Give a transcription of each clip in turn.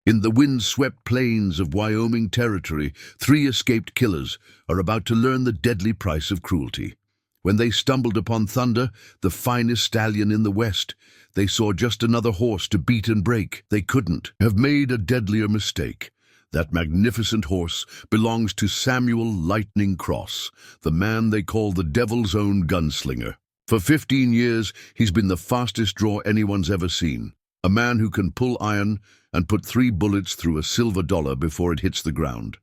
In the windswept plains of Wyoming Territory, 3 escaped killers are about to learn the deadly price of cruelty. When they stumbled upon Thunder, the finest stallion in the West, they saw just another horse to beat and break. They couldn't have made a deadlier mistake. That magnificent horse belongs to Samuel Lightning Cross, the man they call the Devil's Own Gunslinger. For 15 years, he's been the fastest draw anyone's ever seen. A man who can pull iron and put 3 bullets through a silver dollar before it hits the ground.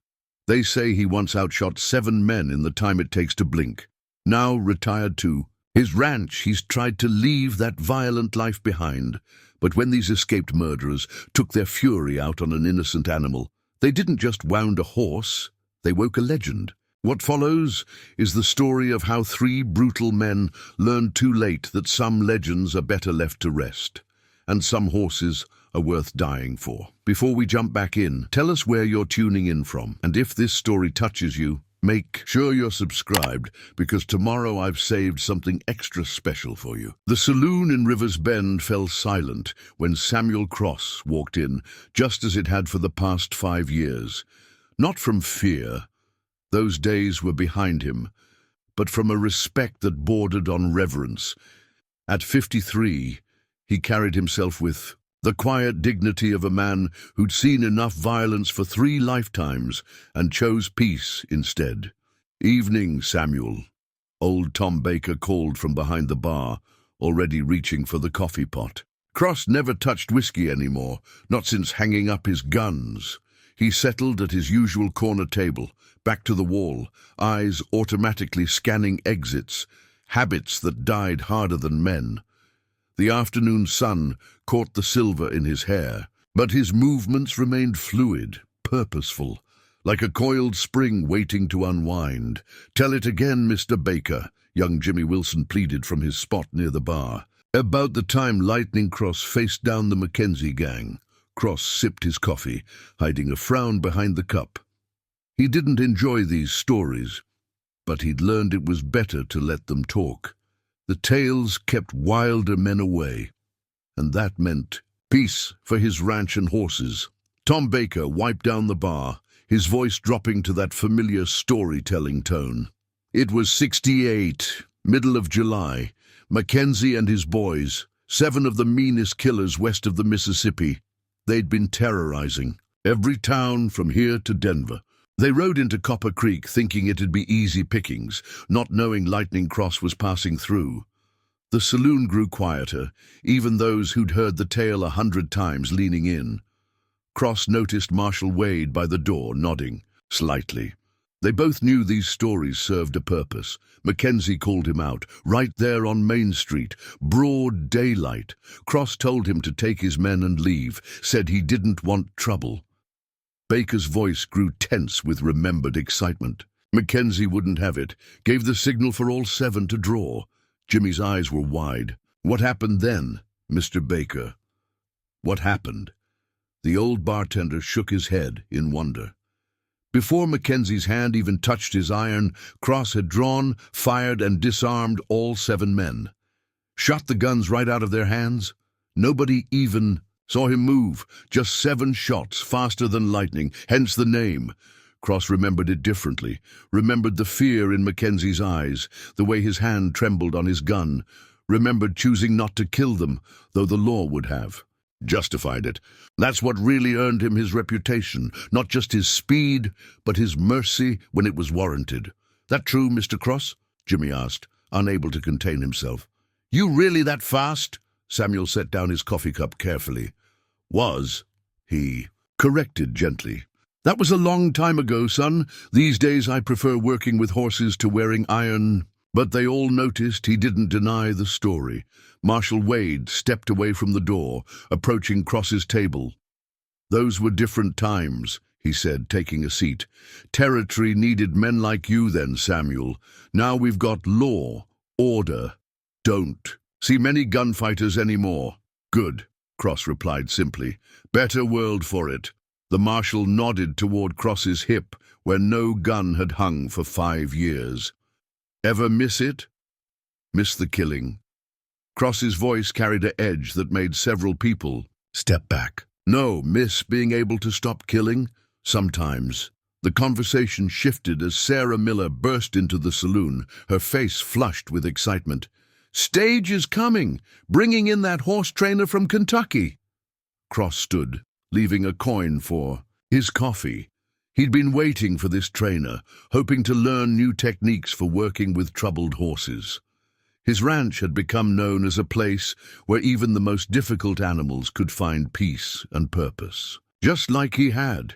They say he once outshot 7 men in the time it takes to blink. Now retired too. His ranch, he's tried to leave that violent life behind. But when these escaped murderers took their fury out on an innocent animal, they didn't just wound a horse, they woke a legend. What follows is the story of how 3 brutal men learned too late that some legends are better left to rest, and some horses are worth dying for. Before we jump back in, tell us where you're tuning in from, and if this story touches you, make sure you're subscribed, because tomorrow I've saved something extra special for you. The saloon in Rivers Bend fell silent when Samuel Cross walked in, just as it had for the past 5 years. Not from fear, those days were behind him, but from a respect that bordered on reverence. At 53, he carried himself with the quiet dignity of a man who'd seen enough violence for 3 lifetimes and chose peace instead. "Evening, Samuel," old Tom Baker called from behind the bar, already reaching for the coffee pot. Cross never touched whiskey anymore, not since hanging up his guns. He settled at his usual corner table, back to the wall, eyes automatically scanning exits, habits that died harder than men. The afternoon sun caught the silver in his hair, but his movements remained fluid, purposeful, like a coiled spring waiting to unwind. "Tell it again, Mr. Baker," young Jimmy Wilson pleaded from his spot near the bar. About the time Lightning Cross faced down the Mackenzie gang, Cross sipped his coffee, hiding a frown behind the cup. He didn't enjoy these stories, but he'd learned it was better to let them talk. The tales kept wilder men away, and that meant peace for his ranch and horses. Tom Baker wiped down the bar, his voice dropping to that familiar storytelling tone. It was 68, middle of July. Mackenzie and his boys, 7 of the meanest killers west of the Mississippi. They'd been terrorizing every town from here to Denver. They rode into Copper Creek thinking it'd be easy pickings, not knowing Lightning Cross was passing through. The saloon grew quieter, even those who'd heard the tale 100 times leaning in. Cross noticed Marshal Wade by the door, nodding slightly. They both knew these stories served a purpose. Mackenzie called him out, right there on Main Street, broad daylight. Cross told him to take his men and leave, said he didn't want trouble. Baker's voice grew tense with remembered excitement. Mackenzie wouldn't have it, gave the signal for all 7 to draw. Jimmy's eyes were wide. "What happened then, Mr. Baker? What happened?" The old bartender shook his head in wonder. Before Mackenzie's hand even touched his iron, Cross had drawn, fired, and disarmed all 7 men. Shot the guns right out of their hands. Nobody even saw him move. Just 7 shots, faster than lightning, hence the name. Cross remembered it differently, remembered the fear in Mackenzie's eyes, the way his hand trembled on his gun, remembered choosing not to kill them, though the law would have. Justified it. That's what really earned him his reputation, not just his speed, but his mercy when it was warranted. "That true, Mr. Cross?" Jimmy asked, unable to contain himself. "You really that fast?" Samuel set down his coffee cup carefully. "Was," he corrected gently. "That was a long time ago, son. These days I prefer working with horses to wearing iron." But they all noticed he didn't deny the story. Marshal Wade stepped away from the door, approaching Cross's table. "Those were different times," he said, taking a seat. "Territory needed men like you then, Samuel. Now we've got law, order. Don't see many gunfighters anymore." "Good," Cross replied simply. "Better world for it." The marshal nodded toward Cross's hip, where no gun had hung for 5 years. "Ever miss it? Miss the killing?" Cross's voice carried an edge that made several people step back. No, miss being able to stop killing? Sometimes. The conversation shifted as Sarah Miller burst into the saloon, her face flushed with excitement. "Stage is coming, bringing in that horse trainer from Kentucky." Cross stood, leaving a coin for his coffee. He'd been waiting for this trainer, hoping to learn new techniques for working with troubled horses. His ranch had become known as a place where even the most difficult animals could find peace and purpose. Just like he had.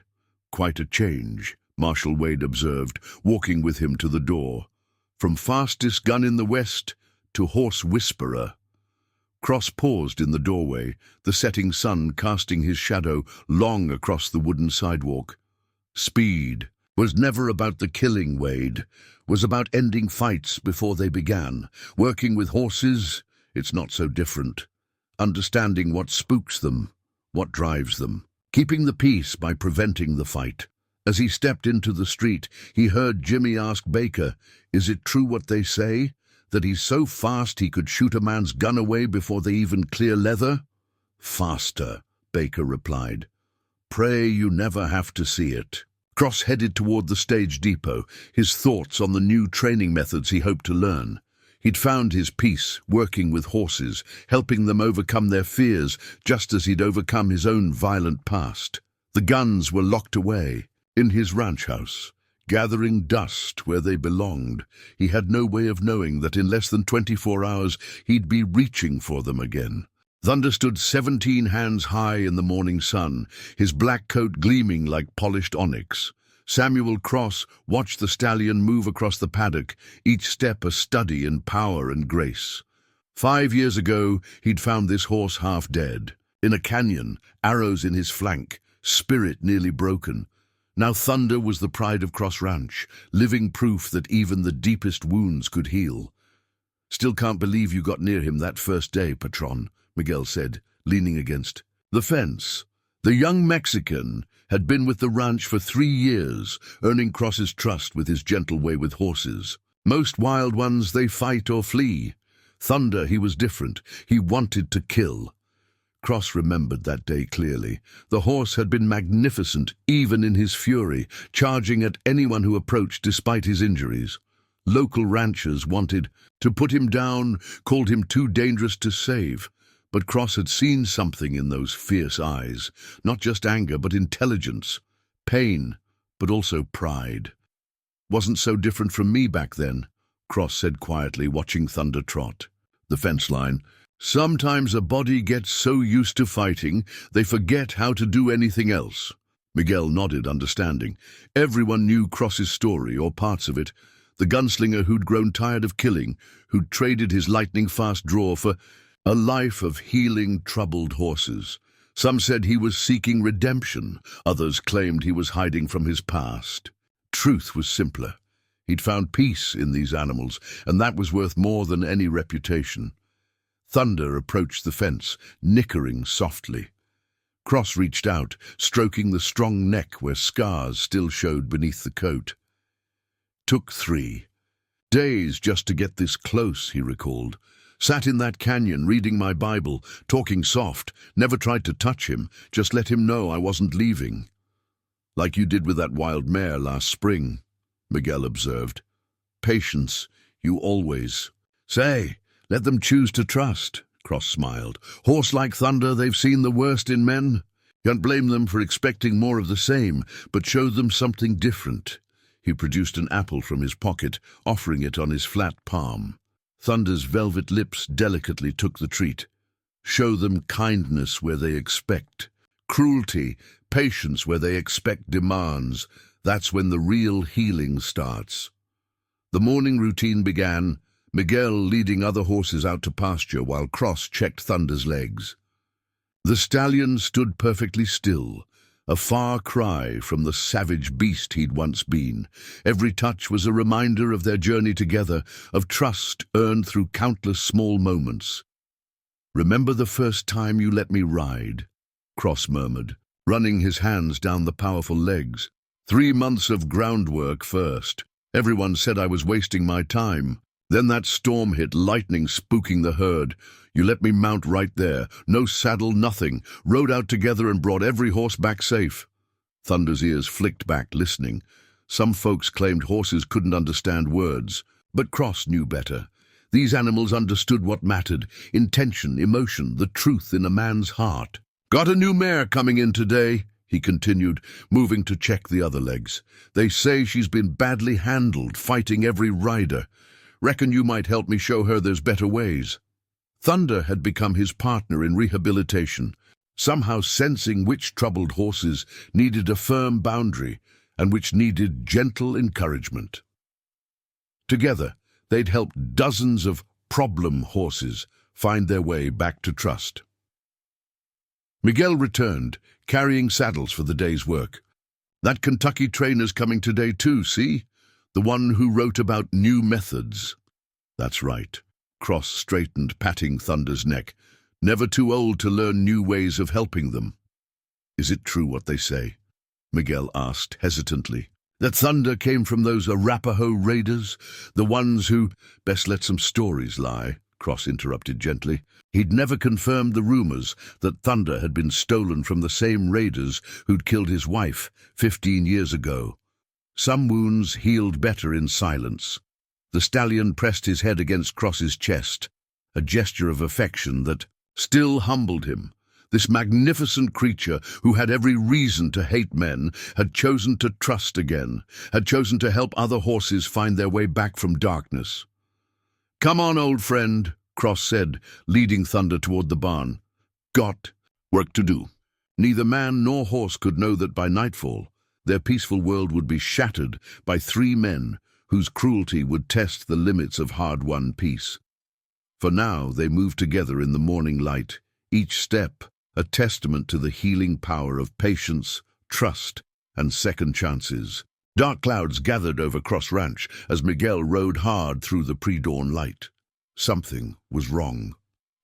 Quite a change, Marshal Wade observed, walking with him to the door. From fastest gun in the West to horse whisperer. Cross paused in the doorway, the setting sun casting his shadow long across the wooden sidewalk. Speed was never about the killing, Wade. Was about ending fights before they began. Working with horses, it's not so different. Understanding what spooks them, what drives them. Keeping the peace by preventing the fight. As he stepped into the street, he heard Jimmy ask Baker, "Is it true what they say? That he's so fast he could shoot a man's gun away before they even clear leather?" "Faster," Baker replied. "Pray you never have to see it." Cross headed toward the stage depot, his thoughts on the new training methods he hoped to learn. He'd found his peace working with horses, helping them overcome their fears, just as he'd overcome his own violent past. The guns were locked away, in his ranch house, gathering dust where they belonged. He had no way of knowing that in less than 24 hours he'd be reaching for them again. Thunder stood 17 hands high in the morning sun, his black coat gleaming like polished onyx. Samuel Cross watched the stallion move across the paddock, each step a study in power and grace. 5 years ago, he'd found this horse half dead. In a canyon, arrows in his flank, spirit nearly broken. Now Thunder was the pride of Cross Ranch, living proof that even the deepest wounds could heal. "Still can't believe you got near him that first day, Patron," Miguel said, leaning against the fence. The young Mexican had been with the ranch for 3 years, earning Cross's trust with his gentle way with horses. Most wild ones, they fight or flee. Thunder, he was different. He wanted to kill. Cross remembered that day clearly. The horse had been magnificent, even in his fury, charging at anyone who approached despite his injuries. Local ranchers wanted to put him down, called him too dangerous to save. But Cross had seen something in those fierce eyes, not just anger, but intelligence, pain, but also pride. "Wasn't so different from me back then," Cross said quietly, watching Thunder trot. The fence line. "Sometimes a body gets so used to fighting, they forget how to do anything else." Miguel nodded, understanding. Everyone knew Cross's story, or parts of it. The gunslinger who'd grown tired of killing, who'd traded his lightning-fast draw for a life of healing troubled horses. Some said he was seeking redemption. Others claimed he was hiding from his past. Truth was simpler. He'd found peace in these animals, and that was worth more than any reputation. Thunder approached the fence, nickering softly. Cross reached out, stroking the strong neck where scars still showed beneath the coat. "Took 3 days just to get this close," he recalled. "Sat in that canyon reading my Bible, talking soft, never tried to touch him, just let him know I wasn't leaving." "Like you did with that wild mare last spring," Miguel observed. "Patience, you always." "Say, let them choose to trust," Cross smiled. "Horse like Thunder, they've seen the worst in men. Can't blame them for expecting more of the same, but show them something different." He produced an apple from his pocket, offering it on his flat palm. Thunder's velvet lips delicately took the treat. "Show them kindness where they expect. Cruelty, patience where they expect demands. That's when the real healing starts." The morning routine began, Miguel leading other horses out to pasture while Cross checked Thunder's legs. The stallion stood perfectly still, a far cry from the savage beast he'd once been. Every touch was a reminder of their journey together, of trust earned through countless small moments. "Remember the first time you let me ride?" Cross murmured, running his hands down the powerful legs. 3 months of groundwork first. Everyone said I was wasting my time. Then that storm hit, lightning spooking the herd. You let me mount right there. No saddle, nothing. Rode out together and brought every horse back safe. Thunder's ears flicked back, listening. Some folks claimed horses couldn't understand words, but Cross knew better. These animals understood what mattered: intention, emotion, the truth in a man's heart. "Got a new mare coming in today," he continued, moving to check the other legs. "They say she's been badly handled, fighting every rider. Reckon you might help me show her there's better ways." Thunder had become his partner in rehabilitation, somehow sensing which troubled horses needed a firm boundary and which needed gentle encouragement. Together, they'd helped dozens of problem horses find their way back to trust. Miguel returned, carrying saddles for the day's work. "That Kentucky trainer's coming today too, see? The one who wrote about new methods." "That's right." Cross straightened, patting Thunder's neck. "Never too old to learn new ways of helping them." "Is it true what they say?" Miguel asked hesitantly. "That Thunder came from those Arapaho raiders? The ones who—" "Best let some stories lie," Cross interrupted gently. He'd never confirmed the rumors that Thunder had been stolen from the same raiders who'd killed his wife 15 years ago. Some wounds healed better in silence. The stallion pressed his head against Cross's chest, a gesture of affection that still humbled him. This magnificent creature, who had every reason to hate men, had chosen to trust again, had chosen to help other horses find their way back from darkness. "Come on, old friend," Cross said, leading Thunder toward the barn. "Got work to do." Neither man nor horse could know that by nightfall, their peaceful world would be shattered by 3 men whose cruelty would test the limits of hard-won peace. For now, they moved together in the morning light, each step a testament to the healing power of patience, trust, and second chances. Dark clouds gathered over Cross Ranch as Miguel rode hard through the pre-dawn light. Something was wrong.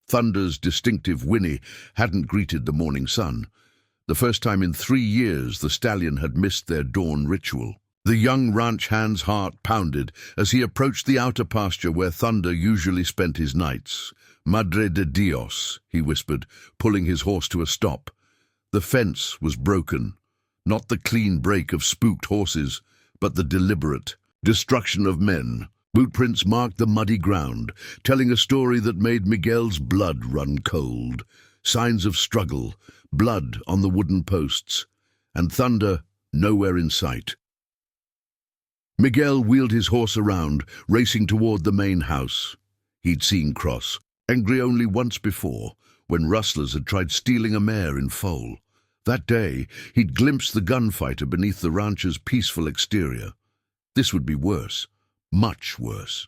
Thunder's distinctive whinny hadn't greeted the morning sun. The first time in 3 years the stallion had missed their dawn ritual. The young ranch hand's heart pounded as he approached the outer pasture where Thunder usually spent his nights. "Madre de Dios," he whispered, pulling his horse to a stop. The fence was broken, not the clean break of spooked horses, but the deliberate destruction of men. Bootprints marked the muddy ground, telling a story that made Miguel's blood run cold. Signs of struggle, blood on the wooden posts, and Thunder nowhere in sight. Miguel wheeled his horse around, racing toward the main house. He'd seen Cross, angry only once before, when rustlers had tried stealing a mare in foal. That day, he'd glimpsed the gunfighter beneath the rancher's peaceful exterior. This would be worse, much worse.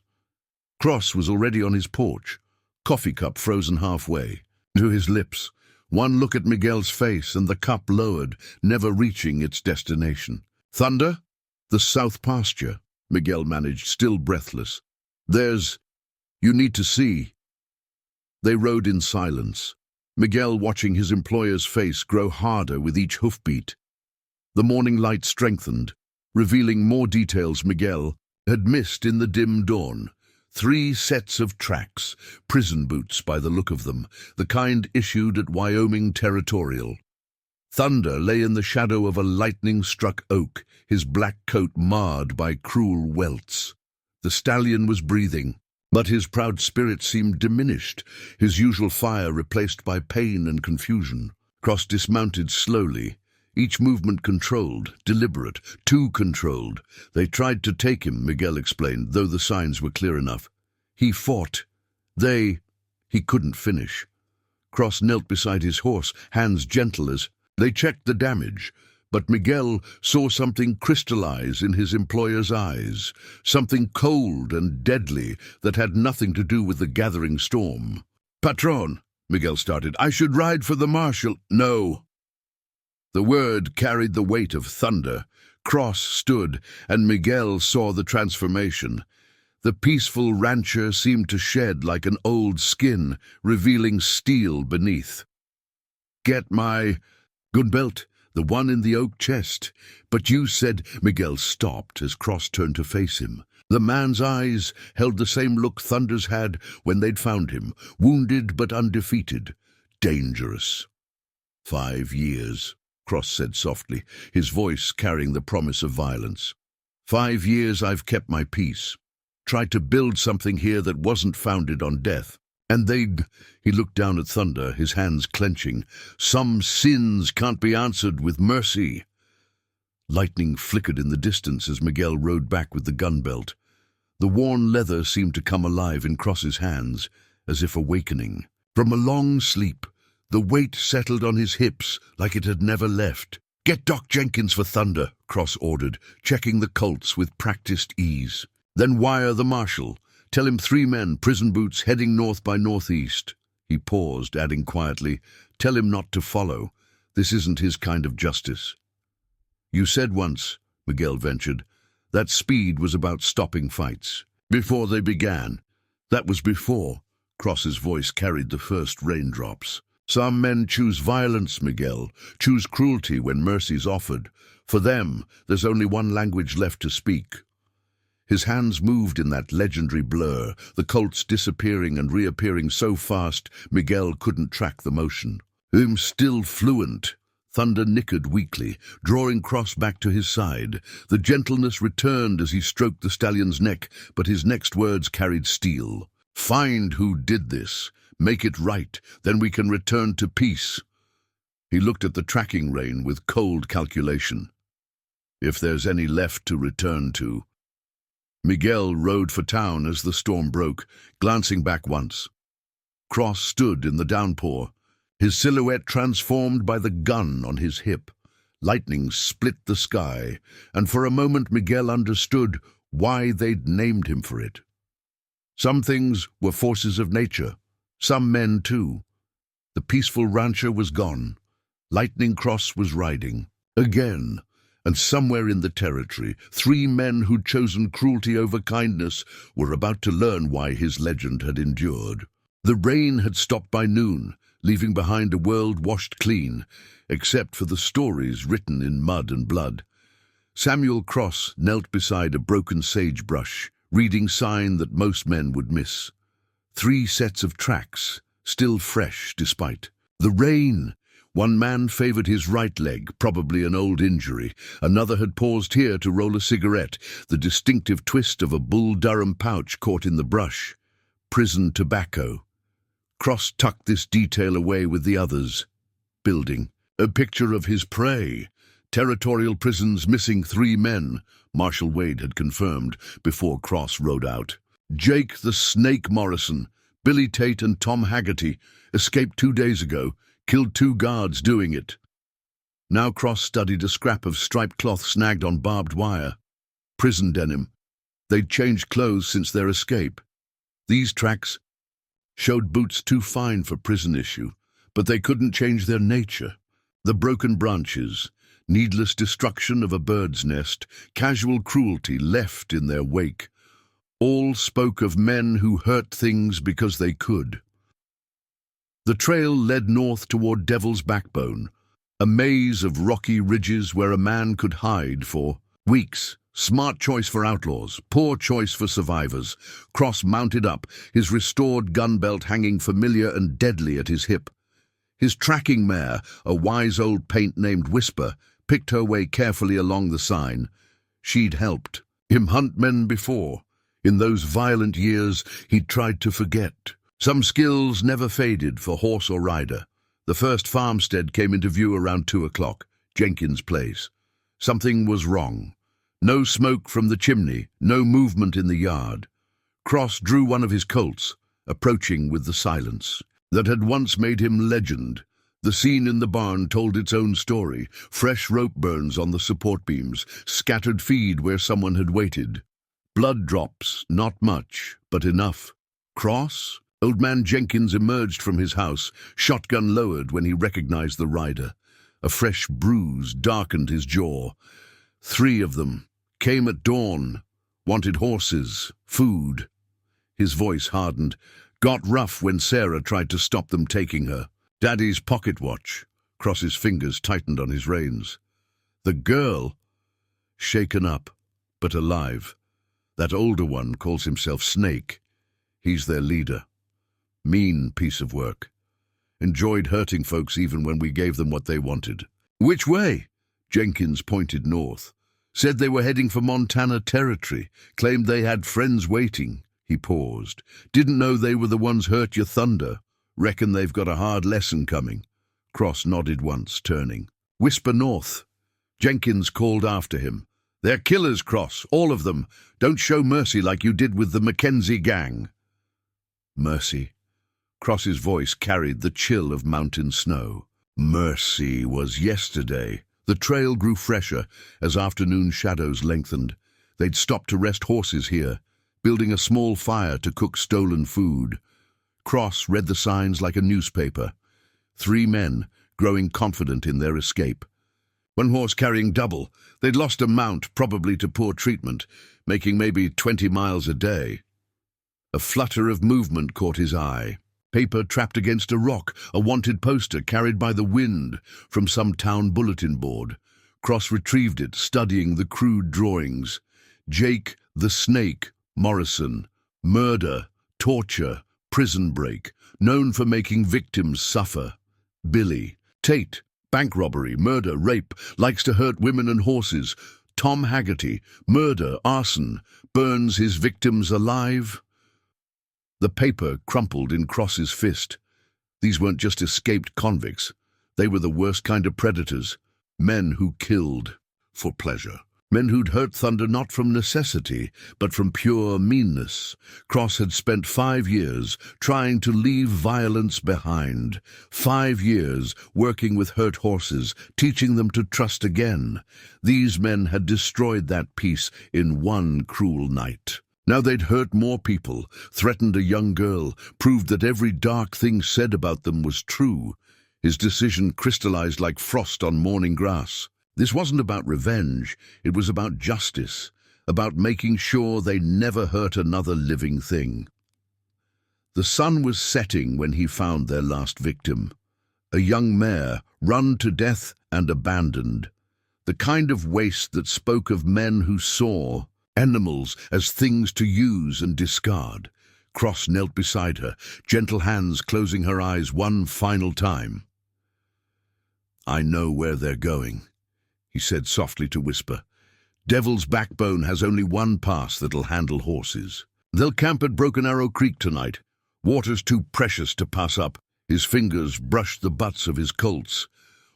Cross was already on his porch, coffee cup frozen halfway to his lips. One look at Miguel's face and the cup lowered, never reaching its destination. "Thunder?" "The south pasture," Miguel managed, still breathless. You need to see." They rode in silence, Miguel watching his employer's face grow harder with each hoofbeat. The morning light strengthened, revealing more details Miguel had missed in the dim dawn. 3 sets of tracks, prison boots by the look of them, the kind issued at Wyoming Territorial. Thunder lay in the shadow of a lightning-struck oak, his black coat marred by cruel welts. The stallion was breathing, but his proud spirit seemed diminished, his usual fire replaced by pain and confusion. Cross dismounted slowly, each movement controlled, deliberate, too controlled. They tried to take him, Miguel explained, though the signs were clear enough. He fought. He couldn't finish. Cross knelt beside his horse, hands gentle as they checked the damage, but Miguel saw something crystallize in his employer's eyes, something cold and deadly that had nothing to do with the gathering storm. "Patron," Miguel started, "I should ride for the marshal." "No." The word carried the weight of thunder. Cross stood, and Miguel saw the transformation. The peaceful rancher seemed to shed like an old skin, revealing steel beneath. "Get my gun belt," the one in the oak chest. But you said—" Miguel stopped as Cross turned to face him. The man's eyes held the same look Thunder's had when they'd found him, wounded but undefeated. Dangerous. 5 years, Cross said softly, his voice carrying the promise of violence. 5 years I've kept my peace. Tried to build something here that wasn't founded on death. And they'd— He looked down at Thunder, his hands clenching. Some sins can't be answered with mercy. Lightning flickered in the distance as Miguel rode back with the gun belt. The worn leather seemed to come alive in Cross's hands, as if awakening. From a long sleep, the weight settled on his hips like it had never left. "Get Doc Jenkins for Thunder," Cross ordered, checking the Colts with practiced ease. "Then wire the marshal. Tell him 3 men, prison boots, heading north by northeast." He paused, adding quietly, "Tell him not to follow. This isn't his kind of justice." "You said once," Miguel ventured, "that speed was about stopping fights. Before they began." "That was before." Cross's voice carried the first raindrops. "Some men choose violence, Miguel, choose cruelty when mercy's offered. For them, there's only one language left to speak." His hands moved in that legendary blur, the Colts disappearing and reappearing so fast Miguel couldn't track the motion. "I'm still fluent." Thunder nickered weakly, drawing Cross back to his side. The gentleness returned as he stroked the stallion's neck, but his next words carried steel. "Find who did this. Make it right. Then we can return to peace." He looked at the tracking rein with cold calculation. "If there's any left to return to." Miguel rode for town as the storm broke, glancing back once. Cross stood in the downpour, his silhouette transformed by the gun on his hip. Lightning split the sky, and for a moment Miguel understood why they'd named him for it. Some things were forces of nature, some men too. The peaceful rancher was gone. Lightning Cross was riding. Again. And somewhere in the territory, 3 men who'd chosen cruelty over kindness were about to learn why his legend had endured. The rain had stopped by noon, leaving behind a world washed clean, except for the stories written in mud and blood. Samuel Cross knelt beside a broken sagebrush, reading sign that most men would miss. 3 sets of tracks, still fresh despite the rain. One man favored his right leg, probably an old injury. Another had paused here to roll a cigarette, the distinctive twist of a Bull Durham pouch caught in the brush. Prison tobacco. Cross tucked this detail away with the others. Building. A picture of his prey. Territorial prisons missing 3 men, Marshal Wade had confirmed before Cross rode out. Jake the Snake Morrison, Billy Tate and Tom Haggerty escaped 2 days ago. Killed 2 guards doing it. Now Cross studied a scrap of striped cloth snagged on barbed wire. Prison denim. They'd changed clothes since their escape. These tracks showed boots too fine for prison issue, but they couldn't change their nature. The broken branches, needless destruction of a bird's nest, casual cruelty left in their wake. All spoke of men who hurt things because they could. The trail led north toward Devil's Backbone, a maze of rocky ridges where a man could hide for weeks. Smart choice for outlaws, poor choice for survivors. Cross mounted up, his restored gun belt hanging familiar and deadly at his hip. His tracking mare, a wise old paint named Whisper, picked her way carefully along the sign. She'd helped him hunt men before. In those violent years, he'd tried to forget. Some skills never faded for horse or rider. The first farmstead came into view around 2 o'clock, Jenkins' place. Something was wrong. No smoke from the chimney, no movement in the yard. Cross drew one of his Colts, approaching with the silence that had once made him legend. The scene in the barn told its own story. Fresh rope burns on the support beams, scattered feed where someone had waited. Blood drops, not much, but enough. Cross? Old man Jenkins emerged from his house, shotgun lowered when he recognized the rider. A fresh bruise darkened his jaw. 3 of them came at dawn, wanted horses, food. His voice hardened, got rough when Sarah tried to stop them taking her. Daddy's pocket watch. Cross's fingers tightened on his reins. The girl, shaken up, but alive. That older one calls himself Snake. He's their leader. Mean piece of work. Enjoyed hurting folks even when we gave them what they wanted. Which way? Jenkins pointed north. Said they were heading for Montana Territory. Claimed they had friends waiting. He paused. Didn't know they were the ones hurt your thunder. Reckon they've got a hard lesson coming. Cross nodded once, turning. Whisper north. Jenkins called after him. They're killers, Cross, all of them. Don't show mercy like you did with the Mackenzie gang. Mercy. Cross's voice carried the chill of mountain snow. Mercy was yesterday. The trail grew fresher as afternoon shadows lengthened. They'd stopped to rest horses here, building a small fire to cook stolen food. Cross read the signs like a newspaper. 3 men, growing confident in their escape. One horse carrying double. They'd lost a mount, probably to poor treatment, making maybe 20 miles a day. A flutter of movement caught his eye. Paper trapped against a rock, a wanted poster carried by the wind from some town bulletin board. Cross retrieved it, studying the crude drawings. Jake the Snake Morrison. Murder, torture, prison break. Known for making victims suffer. Billy. Tate. Bank robbery, murder, rape. Likes to hurt women and horses. Tom Haggerty. Murder, arson. Burns his victims alive. The paper crumpled in Cross's fist. These weren't just escaped convicts. They were the worst kind of predators. Men who killed for pleasure. Men who'd hurt Thunder not from necessity, but from pure meanness. Cross had spent 5 years trying to leave violence behind. 5 years working with hurt horses, teaching them to trust again. These men had destroyed that peace in one cruel night. Now they'd hurt more people, threatened a young girl, proved that every dark thing said about them was true. His decision crystallized like frost on morning grass. This wasn't about revenge, it was about justice, about making sure they never hurt another living thing. The sun was setting when he found their last victim. A young mare, run to death and abandoned. The kind of waste that spoke of men who saw animals as things to use and discard. Cross knelt beside her, gentle hands closing her eyes one final time. I know where they're going, he said softly to Whisper. Devil's Backbone has only one pass that'll handle horses. They'll camp at Broken Arrow Creek tonight. Water's too precious to pass up. His fingers brushed the butts of his Colts.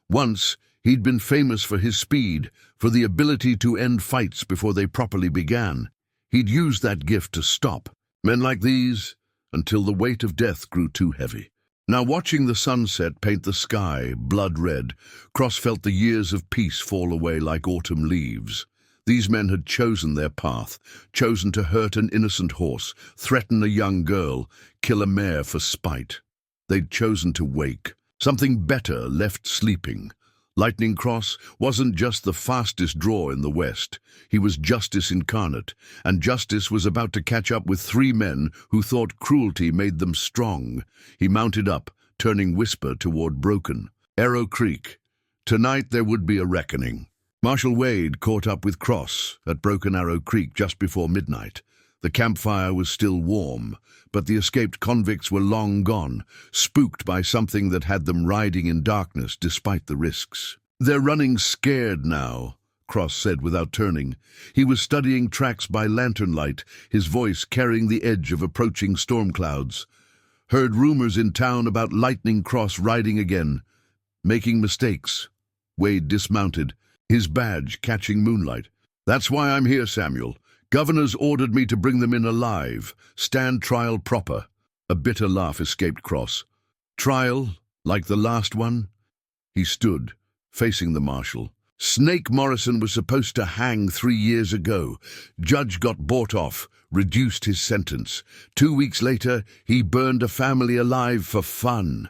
Once, he'd been famous for his speed, for the ability to end fights before they properly began. He'd used that gift to stop men like these until the weight of death grew too heavy. Now, watching the sunset paint the sky blood red, Cross felt the years of peace fall away like autumn leaves. These men had chosen their path, chosen to hurt an innocent horse, threaten a young girl, kill a mare for spite. They'd chosen to wake. Something better left sleeping. Lightning Cross wasn't just the fastest draw in the West. He was justice incarnate, and justice was about to catch up with 3 men who thought cruelty made them strong. He mounted up, turning Whisper toward Broken Arrow Creek. Tonight there would be a reckoning. Marshal Wade caught up with Cross at Broken Arrow Creek just before midnight. The campfire was still warm, but the escaped convicts were long gone, spooked by something that had them riding in darkness despite the risks. They're running scared now, Cross said without turning. He was studying tracks by lantern light, his voice carrying the edge of approaching storm clouds. Heard rumors in town about Lightning Cross riding again, making mistakes. Wade dismounted, his badge catching moonlight. That's why I'm here, Samuel. Governor's ordered me to bring them in alive, stand trial proper. A bitter laugh escaped Cross. Trial, like the last one? He stood, facing the marshal. Snake Morrison was supposed to hang 3 years ago. Judge got bought off, reduced his sentence. 2 weeks later, he burned a family alive for fun.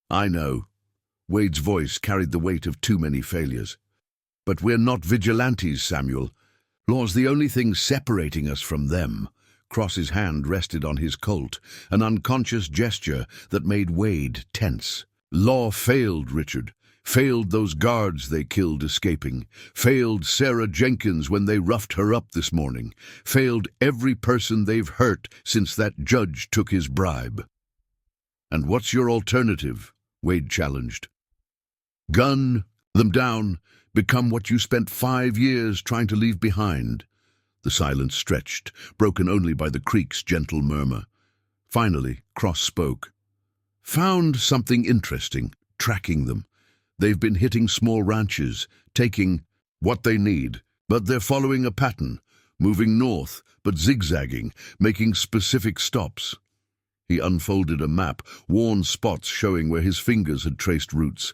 I know. Wade's voice carried the weight of too many failures. But we're not vigilantes, Samuel. Law's the only thing separating us from them. Cross's hand rested on his Colt, an unconscious gesture that made Wade tense. Law failed, Richard. Failed those guards they killed escaping. Failed Sarah Jenkins when they roughed her up this morning. Failed every person they've hurt since that judge took his bribe. "And what's your alternative?" Wade challenged. "Gun them down, become what you spent 5 years trying to leave behind." The silence stretched, broken only by the creek's gentle murmur. Finally, Cross spoke. "Found something interesting, tracking them. They've been hitting small ranches, taking what they need, but they're following a pattern, moving north, but zigzagging, making specific stops." He unfolded a map, worn spots showing where his fingers had traced routes.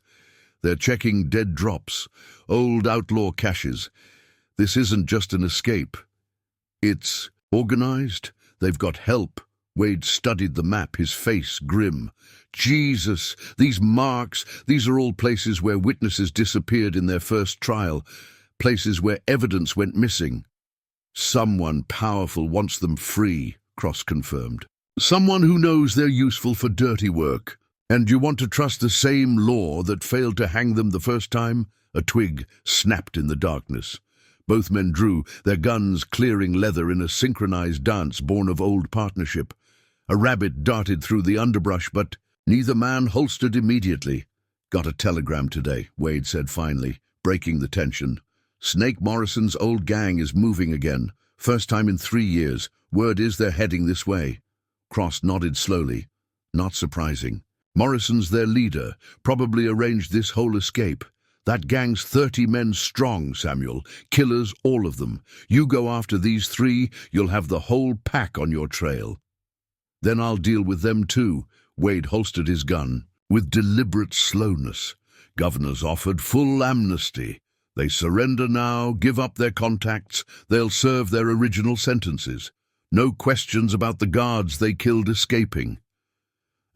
"They're checking dead drops, old outlaw caches. This isn't just an escape. It's organized. They've got help." Wade studied the map, his face grim. "Jesus, these marks, these are all places where witnesses disappeared in their first trial, places where evidence went missing." "Someone powerful wants them free," Cross confirmed. "Someone who knows they're useful for dirty work. And you want to trust the same law that failed to hang them the first time?" A twig snapped in the darkness. Both men drew, their guns clearing leather in a synchronized dance born of old partnership. A rabbit darted through the underbrush, but neither man holstered immediately. "Got a telegram today," Wade said finally, breaking the tension. "Snake Morrison's old gang is moving again. First time in 3 years. Word is they're heading this way." Cross nodded slowly. "Not surprising. Morrison's their leader, probably arranged this whole escape. That gang's 30 men strong, Samuel. Killers, all of them. You go after these 3, you'll have the whole pack on your trail." "Then I'll deal with them too." Wade holstered his gun. With deliberate slowness, "Governor's offered full amnesty. They surrender now, give up their contacts, they'll serve their original sentences. No questions about the guards they killed escaping.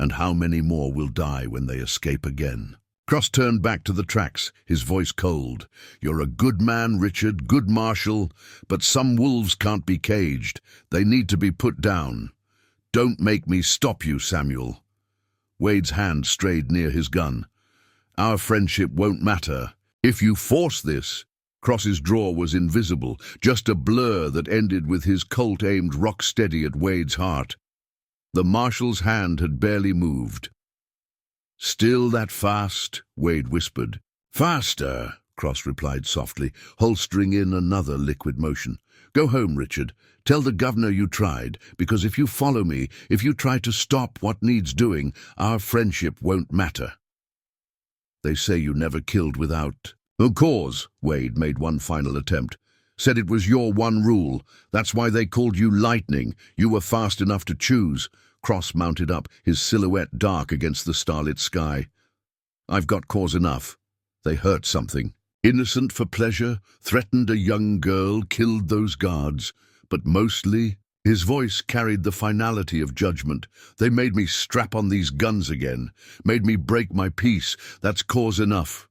And how many more will die when they escape again?" Cross turned back to the tracks, his voice cold. "You're a good man, Richard, good marshal, but some wolves can't be caged. They need to be put down. Don't make me stop you, Samuel." Wade's hand strayed near his gun. "Our friendship won't matter. If you force this..." Cross's draw was invisible, just a blur that ended with his Colt aimed rock-steady at Wade's heart. The marshal's hand had barely moved. "Still that fast?" Wade whispered. "Faster," Cross replied softly, holstering in another liquid motion. "Go home, Richard. Tell the governor you tried, because if you follow me, if you try to stop what needs doing, our friendship won't matter. They say you never killed without..." "A cause," Wade made one final attempt. "Said it was your one rule. That's why they called you Lightning. You were fast enough to choose." Cross mounted up, his silhouette dark against the starlit sky. "I've got cause enough. They hurt something. Innocent for pleasure, threatened a young girl, killed those guards. But mostly..." His voice carried the finality of judgment. "They made me strap on these guns again. Made me break my peace. That's cause enough."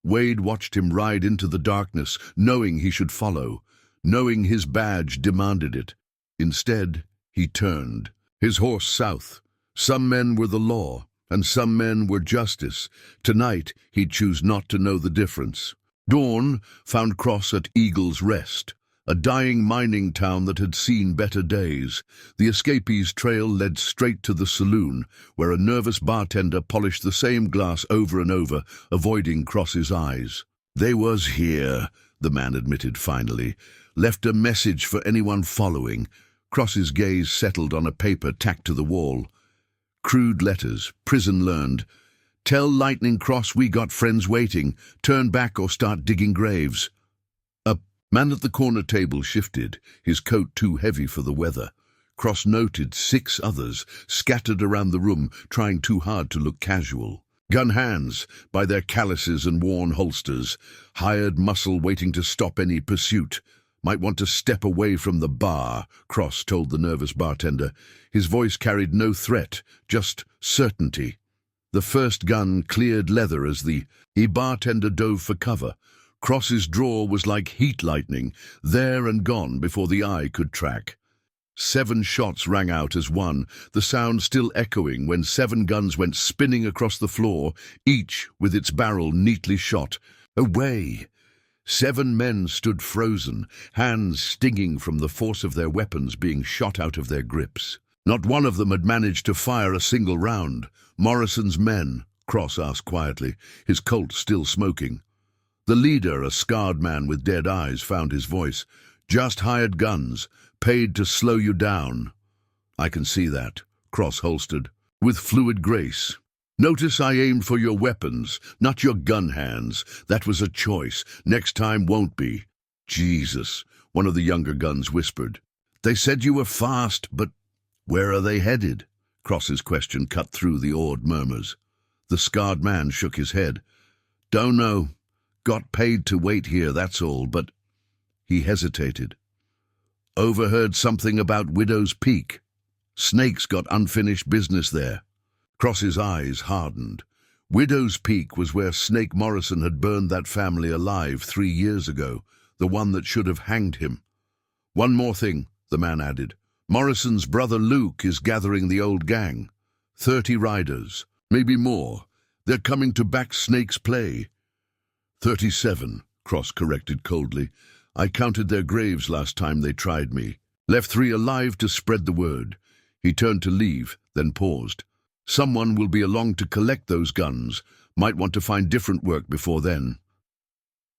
Wade watched him ride into the darkness, knowing he should follow, knowing his badge demanded it. Instead, he turned, his horse south. Some men were the law, and some men were justice. Tonight, he'd choose not to know the difference. Dawn found Cross at Eagle's Rest, a dying mining town that had seen better days. The escapees' trail led straight to the saloon, where a nervous bartender polished the same glass over and over, avoiding Cross's eyes. "They was here," the man admitted finally. "Left a message for anyone following." Cross's gaze settled on a paper tacked to the wall. Crude letters, prison learned. "Tell Lightning Cross we got friends waiting. Turn back or start digging graves." A man at the corner table shifted, his coat too heavy for the weather. Cross noted 6 others, scattered around the room, trying too hard to look casual. Gun hands, by their calluses and worn holsters. Hired muscle waiting to stop any pursuit. "Might want to step away from the bar," Cross told the nervous bartender. His voice carried no threat, just certainty. The first gun cleared leather as the bartender dove for cover. Cross's draw was like heat lightning, there and gone before the eye could track. 7 shots rang out as one, the sound still echoing when 7 guns went spinning across the floor, each with its barrel neatly shot. Away! 7 men stood frozen, hands stinging from the force of their weapons being shot out of their grips. Not one of them had managed to fire a single round. Morrison's men, Cross asked quietly, his Colt still smoking. The leader, a scarred man with dead eyes, found his voice. Just hired guns, paid to slow you down. I can see that, Cross holstered, with fluid grace. Notice I aimed for your weapons, not your gun hands. That was a choice. Next time won't be. Jesus, one of the younger guns whispered. They said you were fast, but where are they headed? Cross's question cut through the awed murmurs. The scarred man shook his head. Don't know. Got paid to wait here, that's all, but... He hesitated. Overheard something about Widow's Peak. Snake's got unfinished business there. Cross's eyes hardened. Widow's Peak was where Snake Morrison had burned that family alive 3 years ago, the one that should have hanged him. One more thing, the man added. Morrison's brother Luke is gathering the old gang. 30 riders, maybe more. They're coming to back Snake's play. 37, Cross corrected coldly. I counted their graves last time they tried me. Left 3 alive to spread the word. He turned to leave, then paused. Someone will be along to collect those guns. Might want to find different work before then.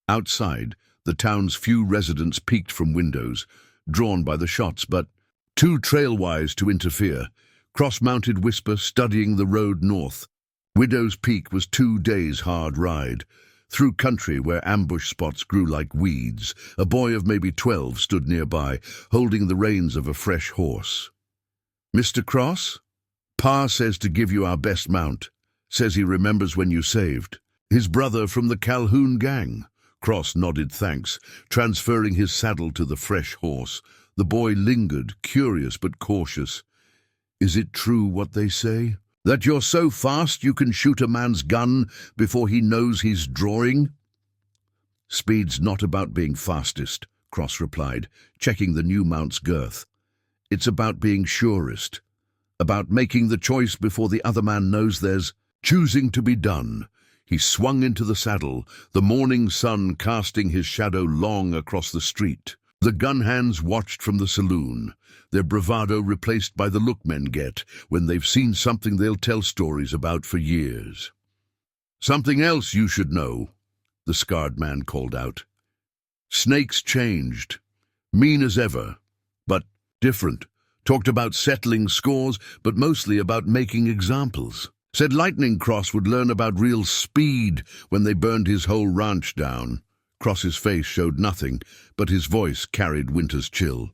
Outside, the town's few residents peeked from windows, drawn by the shots, but too trail-wise to interfere. Cross-mounted Whisper studying the road north. Widow's Peak was 2 days' hard ride. Through country where ambush spots grew like weeds, a boy of maybe 12 stood nearby, holding the reins of a fresh horse. Mr. Cross? Pa says to give you our best mount. Says he remembers when you saved. His brother from the Calhoun gang. Cross nodded thanks, transferring his saddle to the fresh horse. The boy lingered, curious but cautious. Is it true what they say? That you're so fast you can shoot a man's gun before he knows he's drawing? Speed's not about being fastest, Cross replied, checking the new mount's girth. It's about being surest. About making the choice before the other man knows there's choosing to be done. He swung into the saddle, the morning sun casting his shadow long across the street. The gun hands watched from the saloon, their bravado replaced by the look men get when they've seen something they'll tell stories about for years. Something else you should know, the scarred man called out. Snake's changed, mean as ever, but different. Talked about settling scores, but mostly about making examples. Said Lightning Cross would learn about real speed when they burned his whole ranch down. Cross's face showed nothing, but his voice carried winter's chill.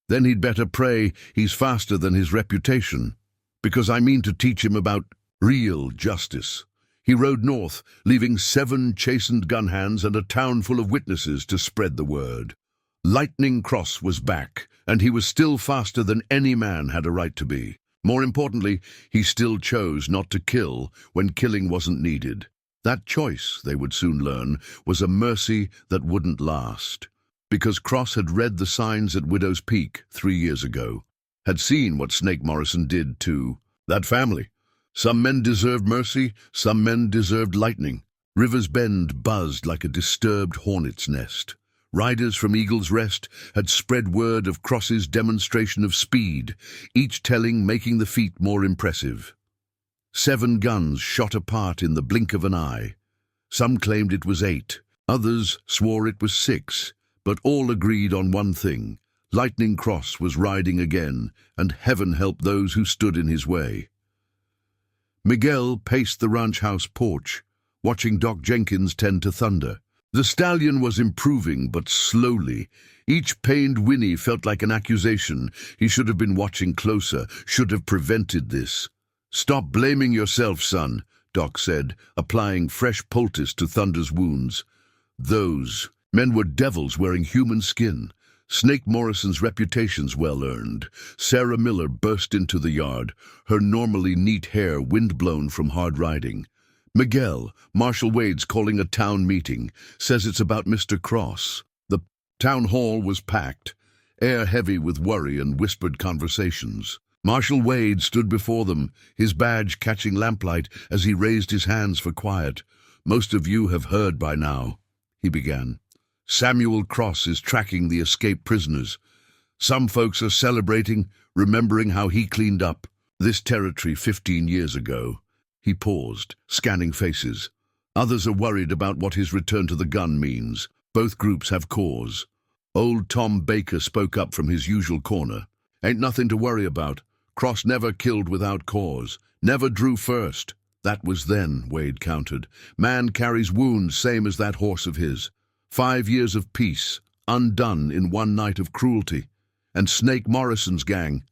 Then he'd better pray he's faster than his reputation, because I mean to teach him about real justice. He rode north, leaving 7 chastened gun hands and a town full of witnesses to spread the word. Lightning Cross was back, and he was still faster than any man had a right to be. More importantly, he still chose not to kill when killing wasn't needed. That choice, they would soon learn, was a mercy that wouldn't last. Because Cross had read the signs at Widow's Peak 3 years ago, had seen what Snake Morrison did to that family. Some men deserved mercy, some men deserved lightning. River's Bend buzzed like a disturbed hornet's nest. Riders from Eagle's Rest had spread word of Cross's demonstration of speed, each telling making the feat more impressive. 7 guns shot apart in the blink of an eye. Some claimed it was 8, others swore it was 6, but all agreed on one thing. Lightning Cross was riding again, and heaven help those who stood in his way. Miguel paced the ranch house porch, watching Doc Jenkins tend to thunder. The stallion was improving, but slowly. Each pained whinny felt like an accusation. He should have been watching closer, should have prevented this. Stop blaming yourself, son, Doc said, applying fresh poultice to Thunder's wounds. Those men were devils wearing human skin. Snake Morrison's reputation's well-earned. Sarah Miller burst into the yard, her normally neat hair wind-blown from hard riding. Miguel, Marshal Wade's calling a town meeting, says it's about Mr. Cross. The town hall was packed. air heavy with worry and whispered conversations. Marshal Wade stood before them, his badge catching lamplight as he raised his hands for quiet. "Most of you have heard by now," he began. "Samuel Cross is tracking the escaped prisoners. Some folks are celebrating, remembering how he cleaned up this territory 15 years ago." He paused, scanning faces. Others are worried about what his return to the gun means. Both groups have cause. Old Tom Baker spoke up from his usual corner. "Ain't nothing to worry about. Cross never killed without cause. Never drew first." "That was then," Wade countered. "Man carries wounds same as that horse of his. 5 years of peace, undone in one night of cruelty. And Snake Morrison's gang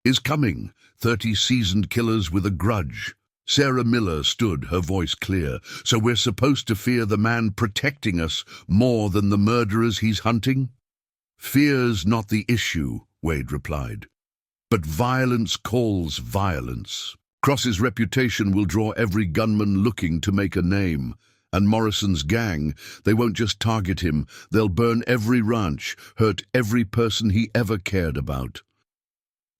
is coming. 30 seasoned killers with a grudge." Sarah Miller stood, her voice clear. "So we're supposed to fear the man protecting us more than the murderers he's hunting?" "Fear's not the issue," Wade replied. "But violence calls violence. Cross's reputation will draw every gunman looking to make a name. And Morrison's gang, they won't just target him, they'll burn every ranch, hurt every person he ever cared about."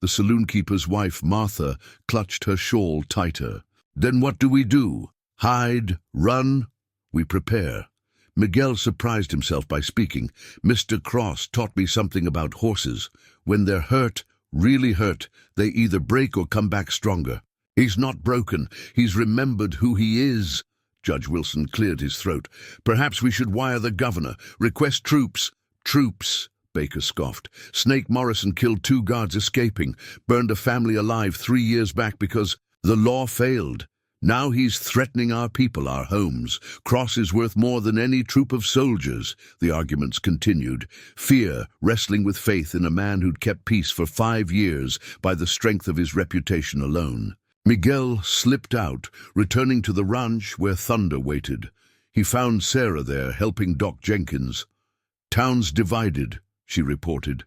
The saloon-keeper's wife, Martha, clutched her shawl tighter. "Then what do we do? Hide? Run?" "We prepare." Miguel surprised himself by speaking. "Mr. Cross taught me something about horses. When they're hurt, really hurt, they either break or come back stronger. He's not broken. He's remembered who he is." Judge Wilson cleared his throat. "Perhaps we should wire the governor. Request troops." "Troops," Baker scoffed. "Snake Morrison killed 2 guards escaping, burned a family alive 3 years back because the law failed. Now he's threatening our people, our homes. Cross is worth more than any troop of soldiers." The arguments continued. Fear wrestling with faith in a man who'd kept peace for 5 years by the strength of his reputation alone. Miguel slipped out, returning to the ranch where Thunder waited. He found Sarah there, helping Doc Jenkins. "Town's divided," she reported.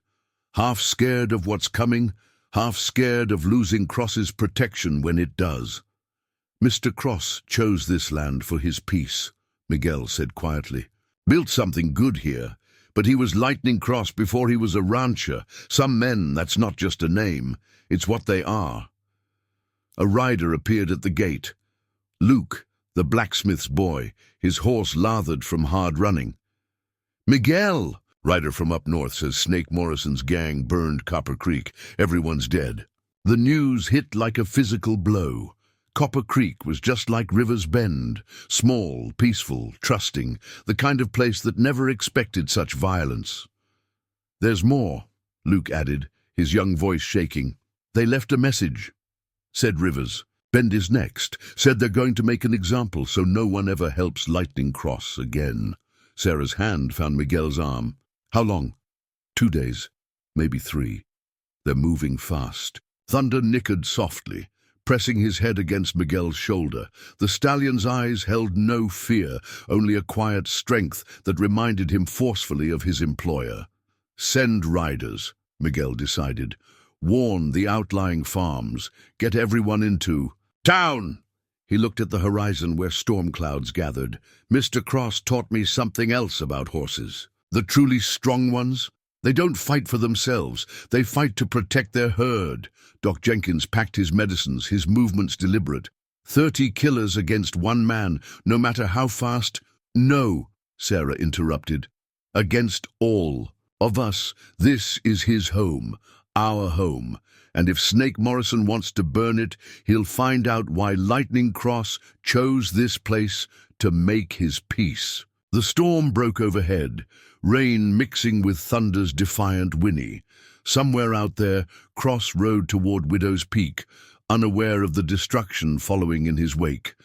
"Half scared of what's coming, half scared of losing Cross's protection when it does." "Mr. Cross chose this land for his peace," Miguel said quietly. "Built something good here, but he was Lightning Cross before he was a rancher. Some men, that's not just a name, it's what they are." A rider appeared at the gate. Luke, the blacksmith's boy, his horse lathered from hard running. "Miguel!" Rider from up north says Snake Morrison's gang burned Copper Creek. Everyone's dead. The news hit like a physical blow. Copper Creek was just like River's Bend, small, peaceful, trusting, the kind of place that never expected such violence. "There's more," Luke added, his young voice shaking. "They left a message," said Rivers. "Bend is next. Said they're going to make an example so no one ever helps Lightning Cross again." Sarah's hand found Miguel's arm. "How long?" 2 days, maybe 3. They're moving fast." Thunder nickered softly, pressing his head against Miguel's shoulder. The stallion's eyes held no fear, only a quiet strength that reminded him forcefully of his employer. "Send riders," Miguel decided. "Warn the outlying farms. Get everyone into town." He looked at the horizon where storm clouds gathered. "Mr. Cross taught me something else about horses. The truly strong ones, they don't fight for themselves. They fight to protect their herd." Doc Jenkins packed his medicines, his movements deliberate. 30 killers against 1 man, no matter how fast. "No," Sarah interrupted. "Against all of us. This is his home, our home. And if Snake Morrison wants to burn it, he'll find out why Lightning Cross chose this place to make his peace." The storm broke overhead, rain mixing with Thunder's defiant whinny. Somewhere out there, Cross rode toward Widow's Peak, unaware of the destruction following in his wake.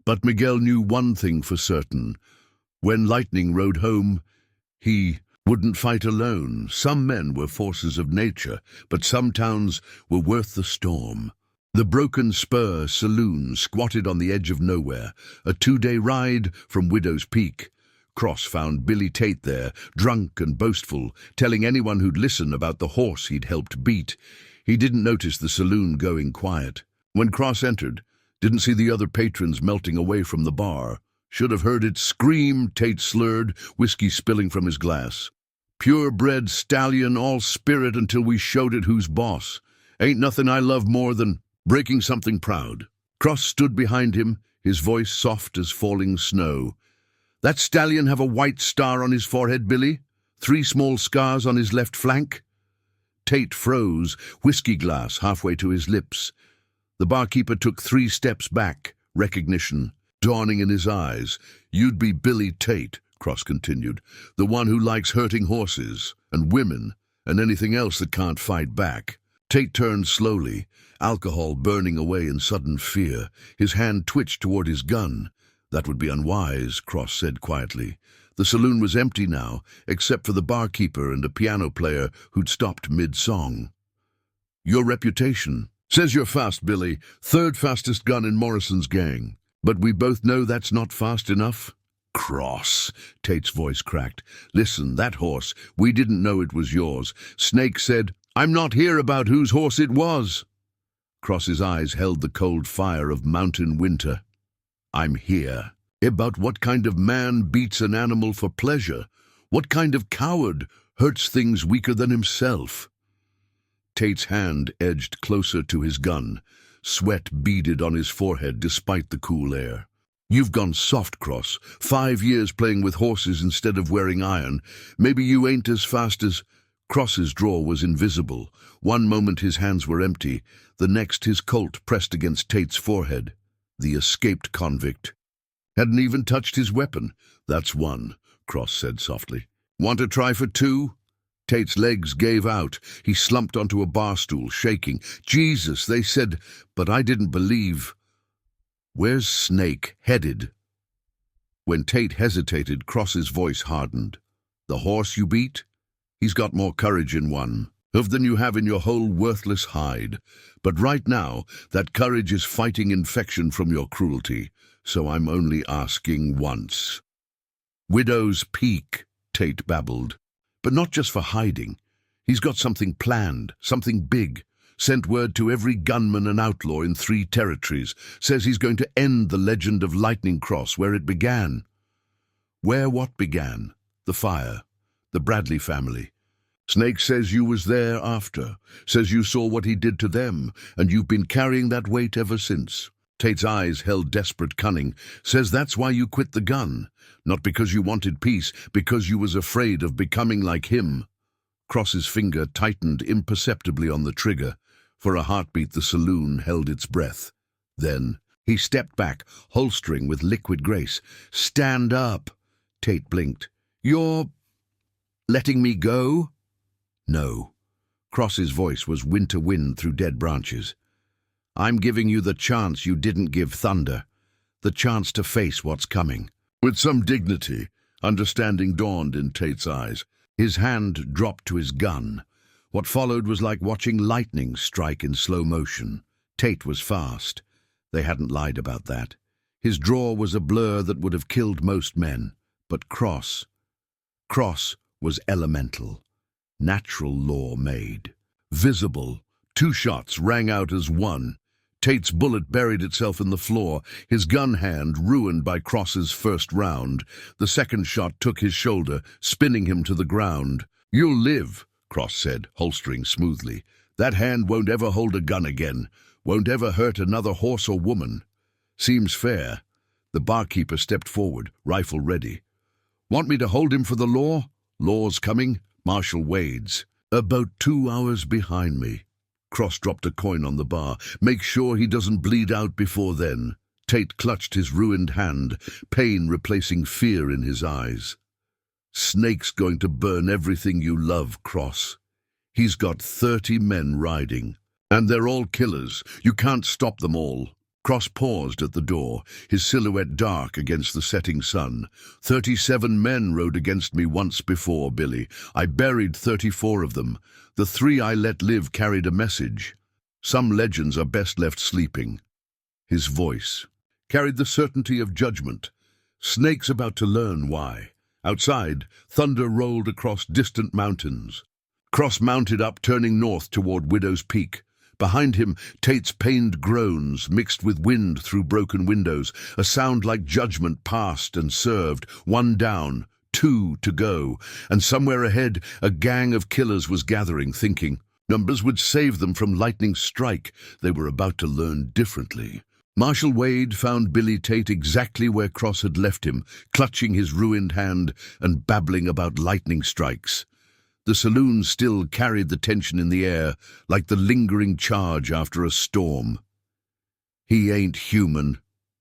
But Miguel knew one thing for certain. When Lightning rode home, he wouldn't fight alone. Some men were forces of nature, but some towns were worth the storm. The Broken Spur Saloon squatted on the edge of nowhere, a 2-day ride from Widow's Peak. Cross found Billy Tate there, drunk and boastful, telling anyone who'd listen about the horse he'd helped beat. He didn't notice the saloon going quiet. When Cross entered, didn't see the other patrons melting away from the bar. "Should have heard it scream," Tate slurred, whiskey spilling from his glass. Purebred stallion, all spirit until we showed it who's boss. Ain't nothing I love more than breaking something proud. Cross stood behind him, his voice soft as falling snow. That stallion have a white star on his forehead, Billy? 3 small scars on his left flank? Tate froze, whiskey glass halfway to his lips. The barkeeper took 3 steps back, recognition dawning in his eyes. You'd be Billy Tate, Cross continued, the one who likes hurting horses and women and anything else that can't fight back. Tate turned slowly, alcohol burning away in sudden fear. His hand twitched toward his gun. That would be unwise, Cross said quietly. The saloon was empty now, except for the barkeeper and a piano player who'd stopped mid-song. Your reputation says you're fast, Billy. 3rd fastest gun in Morrison's gang. But we both know that's not fast enough. Cross, Tate's voice cracked. Listen, that horse, we didn't know it was yours. Snake said, I'm not here about whose horse it was. Cross's eyes held the cold fire of mountain winter. I'm here. About what kind of man beats an animal for pleasure? What kind of coward hurts things weaker than himself? Tate's hand edged closer to his gun. Sweat beaded on his forehead despite the cool air. You've gone soft, Cross. 5 years playing with horses instead of wearing iron. Maybe you ain't as fast as... Cross's draw was invisible. One moment his hands were empty, the next his Colt pressed against Tate's forehead. The escaped convict hadn't even touched his weapon. That's 1, Cross said softly. Want to try for 2? Tate's legs gave out. He slumped onto a bar stool, shaking. Jesus, they said, but I didn't believe. Where's Snake headed? When Tate hesitated, Cross's voice hardened. The horse you beat? He's got more courage in one hoof than you have in your whole worthless hide. But right now, that courage is fighting infection from your cruelty. So I'm only asking once. Widow's Peak, Tate babbled. But not just for hiding. He's got something planned, something big. Sent word to every gunman and outlaw in 3 territories. Says he's going to end the legend of Lightning Cross where it began. Where what began? The fire. The Bradley family. Snake says you was there after. Says you saw what he did to them, and you've been carrying that weight ever since. Tate's eyes held desperate cunning. Says that's why you quit the gun. Not because you wanted peace, because you was afraid of becoming like him. Cross's finger tightened imperceptibly on the trigger. For a heartbeat the saloon held its breath. Then he stepped back, holstering with liquid grace. Stand up, Tate blinked. You're letting me go? No. Cross's voice was winter wind through dead branches. I'm giving you the chance you didn't give Thunder. The chance to face what's coming. With some dignity, understanding dawned in Tate's eyes. His hand dropped to his gun. What followed was like watching lightning strike in slow motion. Tate was fast. They hadn't lied about that. His draw was a blur that would have killed most men. But Cross was elemental. Natural law made. Visible. 2 shots rang out as one. Tate's bullet buried itself in the floor, his gun hand ruined by Cross's first round. The second shot took his shoulder, spinning him to the ground. You'll live, Cross said, holstering smoothly. That hand won't ever hold a gun again, won't ever hurt another horse or woman. Seems fair. The barkeeper stepped forward, rifle ready. Want me to hold him for the law? Law's coming. Marshal Wade's. About 2 hours behind me. Cross dropped a coin on the bar. Make sure he doesn't bleed out before then. Tate clutched his ruined hand, pain replacing fear in his eyes. Snake's going to burn everything you love, Cross. He's got 30 men riding. And they're all killers. You can't stop them all. Cross paused at the door, his silhouette dark against the setting sun. 37 men rode against me once before, Billy. I buried 34 of them. The 3 I let live carried a message. Some legends are best left sleeping. His voice carried the certainty of judgment. Snake's about to learn why. Outside, thunder rolled across distant mountains. Cross mounted up, turning north toward Widow's Peak. Behind him, Tate's pained groans mixed with wind through broken windows, a sound like judgment passed and served. 1 down, 2 to go, and somewhere ahead a gang of killers was gathering, thinking numbers would save them from lightning strike. They were about to learn differently. Marshal Wade found Billy Tate exactly where Cross had left him, clutching his ruined hand and babbling about lightning strikes. The saloon still carried the tension in the air, like the lingering charge after a storm. "He ain't human,"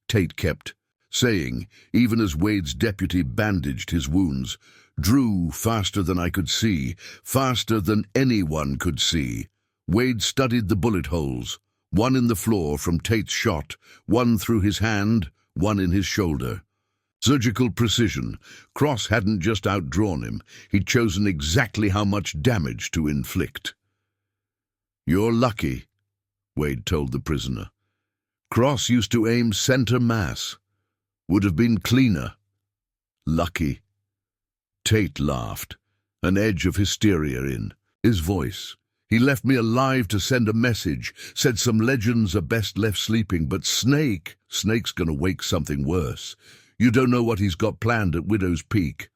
Tate kept saying, even as Wade's deputy bandaged his wounds. "Drew faster than I could see, faster than anyone could see." Wade studied the bullet holes, one in the floor from Tate's shot, one through his hand, one in his shoulder. Surgical precision. Cross hadn't just outdrawn him, he'd chosen exactly how much damage to inflict. "You're lucky," Wade told the prisoner. "Cross used to aim center mass. Would have been cleaner." "Lucky." Tate laughed, an edge of hysteria in his voice. "He left me alive to send a message, said some legends are best left sleeping, but Snake's gonna wake something worse. You don't know what he's got planned at Widow's Peak."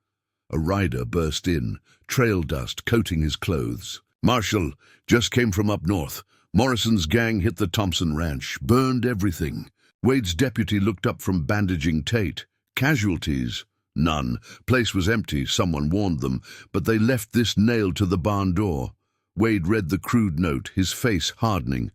A rider burst in, trail dust coating his clothes. "Marshal, just came from up north. Morrison's gang hit the Thompson Ranch, burned everything." Wade's deputy looked up from bandaging Tate. "Casualties?" "None. Place was empty, someone warned them, but they left this nailed to the barn door." Wade read the crude note, his face hardening.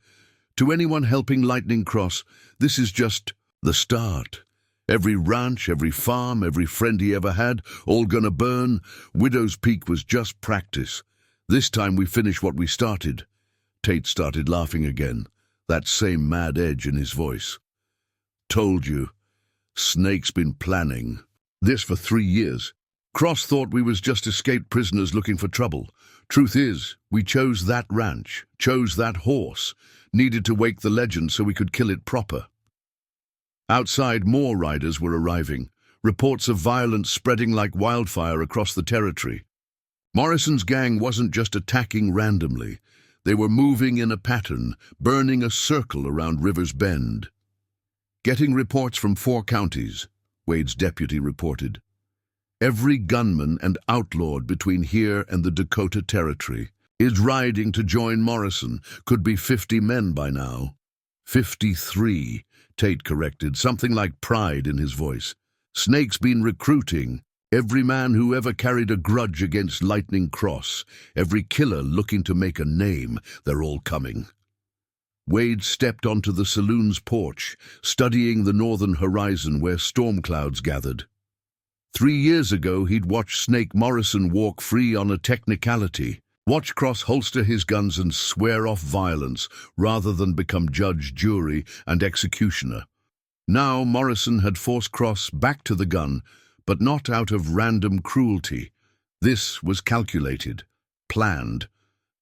"To anyone helping Lightning Cross, this is just the start. Every ranch, every farm, every friend he ever had, all gonna burn. Widow's Peak was just practice. This time we finish what we started." Tate started laughing again, that same mad edge in his voice. "Told you. Snake's been planning this for 3 years. Cross thought we was just escaped prisoners looking for trouble. Truth is, we chose that ranch, chose that horse, needed to wake the legend so we could kill it proper." Outside, more riders were arriving, reports of violence spreading like wildfire across the territory. Morrison's gang wasn't just attacking randomly. They were moving in a pattern, burning a circle around River's Bend. "Getting reports from 4 counties, Wade's deputy reported. "Every gunman and outlawed between here and the Dakota Territory is riding to join Morrison. Could be 50 men by now." 53, Tate corrected, something like pride in his voice. "Snake's been recruiting every man who ever carried a grudge against Lightning Cross, every killer looking to make a name. They're all coming." Wade stepped onto the saloon's porch, studying the northern horizon where storm clouds gathered. 3 years ago, he'd watched Snake Morrison walk free on a technicality, watch Cross holster his guns and swear off violence rather than become judge, jury, and executioner. Now Morrison had forced Cross back to the gun, but not out of random cruelty. This was calculated, planned.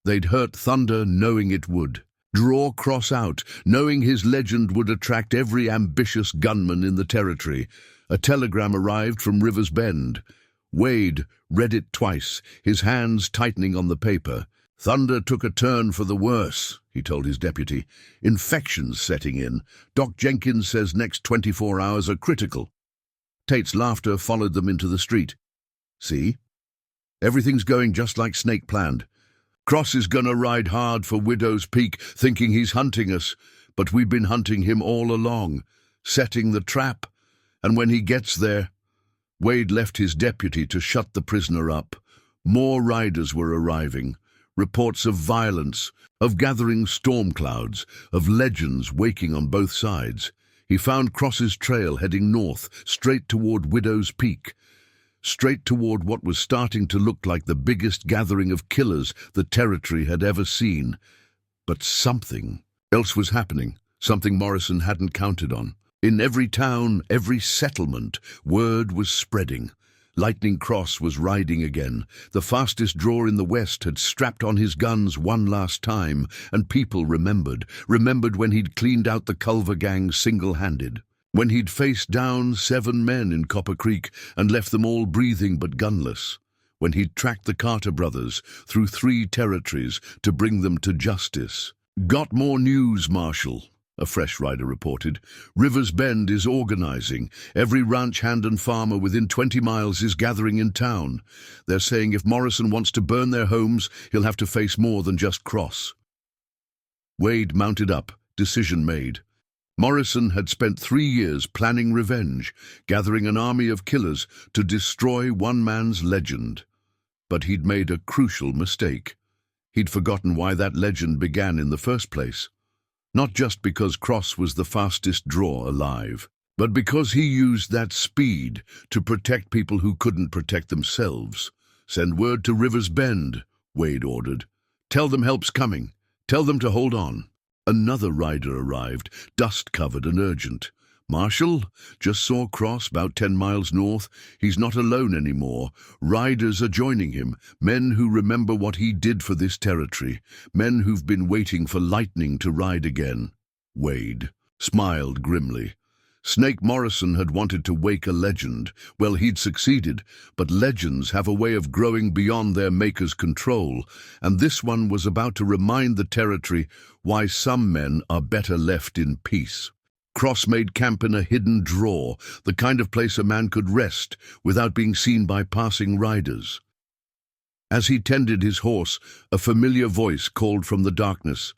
They'd hurt Thunder knowing it would. Draw Cross out, knowing his legend would attract every ambitious gunman in the territory. A telegram arrived from River's Bend. Wade read it twice, his hands tightening on the paper. "Thunder took a turn for the worse," he told his deputy. "Infections setting in. Doc Jenkins says next 24 hours are critical." Tate's laughter followed them into the street. "See? Everything's going just like Snake planned. Cross is gonna ride hard for Widow's Peak, thinking he's hunting us, but we've been hunting him all along, setting the trap, and when he gets there..." Wade left his deputy to shut the prisoner up. More riders were arriving, reports of violence, of gathering storm clouds, of legends waking on both sides. He found Cross's trail heading north, straight toward Widow's Peak, straight toward what was starting to look like the biggest gathering of killers the territory had ever seen. But something else was happening, something Morrison hadn't counted on. In every town, every settlement, word was spreading. Lightning Cross was riding again. The fastest drawer in the West had strapped on his guns one last time, and people remembered when he'd cleaned out the Culver gang single-handed. When he'd faced down 7 men in Copper Creek and left them all breathing but gunless. When he'd tracked the Carter brothers through 3 territories to bring them to justice. "Got more news, Marshal," a fresh rider reported. Rivers Bend is organizing. Every ranch hand and farmer within 20 miles is gathering in town. They're saying if Morrison wants to burn their homes, he'll have to face more than just Cross. Wade mounted up, decision made. Morrison had spent 3 years planning revenge, gathering an army of killers to destroy one man's legend. But he'd made a crucial mistake. He'd forgotten why that legend began in the first place. Not just because Cross was the fastest draw alive, but because he used that speed to protect people who couldn't protect themselves. "Send word to Rivers Bend," Wade ordered. "Tell them help's coming. Tell them to hold on." Another rider arrived, dust-covered and urgent. "Marshal, just saw Cross about 10 miles north. He's not alone anymore. Riders are joining him, men who remember what he did for this territory, men who've been waiting for lightning to ride again." Wade smiled grimly. Snake Morrison had wanted to wake a legend. Well, he'd succeeded, but legends have a way of growing beyond their maker's control, and this one was about to remind the territory why some men are better left in peace. Cross made camp in a hidden draw, the kind of place a man could rest without being seen by passing riders. As he tended his horse, a familiar voice called from the darkness,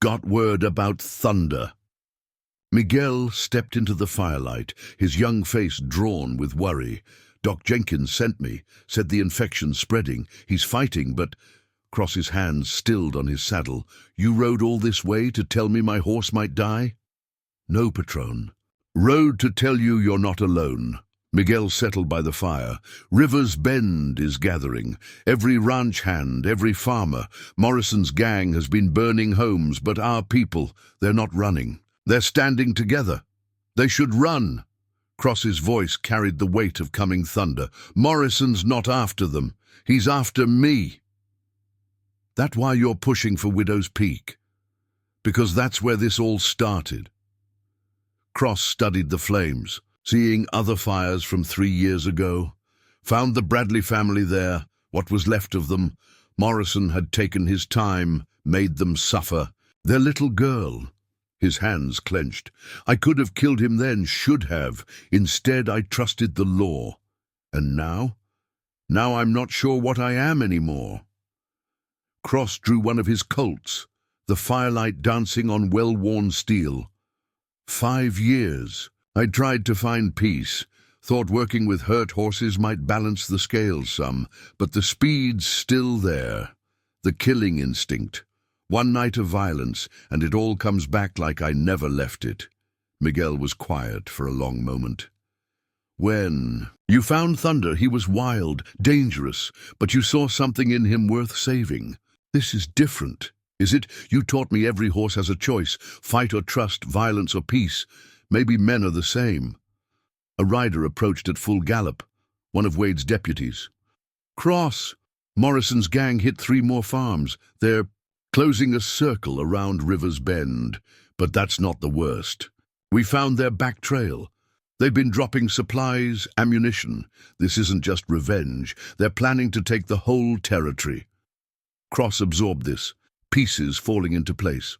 "Got word about thunder." Miguel stepped into the firelight, his young face drawn with worry. "Doc Jenkins sent me, said the infection's spreading. He's fighting, but—" Cross's hands stilled on his saddle. "You rode all this way to tell me my horse might die?" "No, Patron. Rode to tell you you're not alone." Miguel settled by the fire. "Rivers Bend is gathering. Every ranch hand, every farmer. Morrison's gang has been burning homes, but our people, they're not running. They're standing together. They should run." Cross's voice carried the weight of coming thunder. "Morrison's not after them. He's after me. That's why you're pushing for Widow's Peak. Because that's where this all started." Cross studied the flames, seeing other fires from 3 years ago. Found the Bradley family there, what was left of them. Morrison had taken his time, made them suffer. Their little girl. His hands clenched. "I could have killed him then, should have. Instead, I trusted the law. And now? Now I'm not sure what I am anymore." Cross drew one of his Colts, the firelight dancing on well-worn steel. 5 years. I tried to find peace, thought working with hurt horses might balance the scales some, but the speed's still there. The killing instinct. One night of violence, and it all comes back like I never left it. Miguel was quiet for a long moment. "When you found Thunder, he was wild, dangerous, but you saw something in him worth saving. This is different. Is it? You taught me every horse has a choice, fight or trust, violence or peace. Maybe men are the same." A rider approached at full gallop, one of Wade's deputies. "Cross! Morrison's gang hit 3 more farms. They're closing a circle around Rivers Bend. But that's not the worst. We found their back trail. They've been dropping supplies, ammunition. This isn't just revenge. They're planning to take the whole territory." Cross absorbed this, pieces falling into place.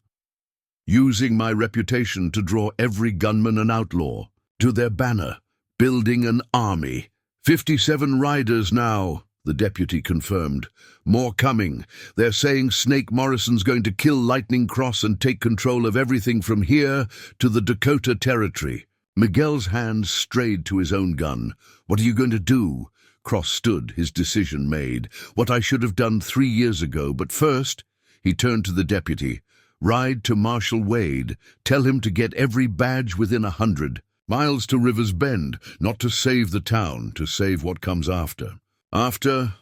"Using my reputation to draw every gunman and outlaw to their banner, building an army. 57 riders now," the deputy confirmed. "More coming. They're saying Snake Morrison's going to kill Lightning Cross and take control of everything from here to the Dakota Territory." Miguel's hands strayed to his own gun. "What are you going to do?" Cross stood, his decision made. "What I should have done 3 years ago, but first," he turned to the deputy, "ride to Marshal Wade. Tell him to get every badge within 100 miles to Rivers Bend, not to save the town, to save what comes after. After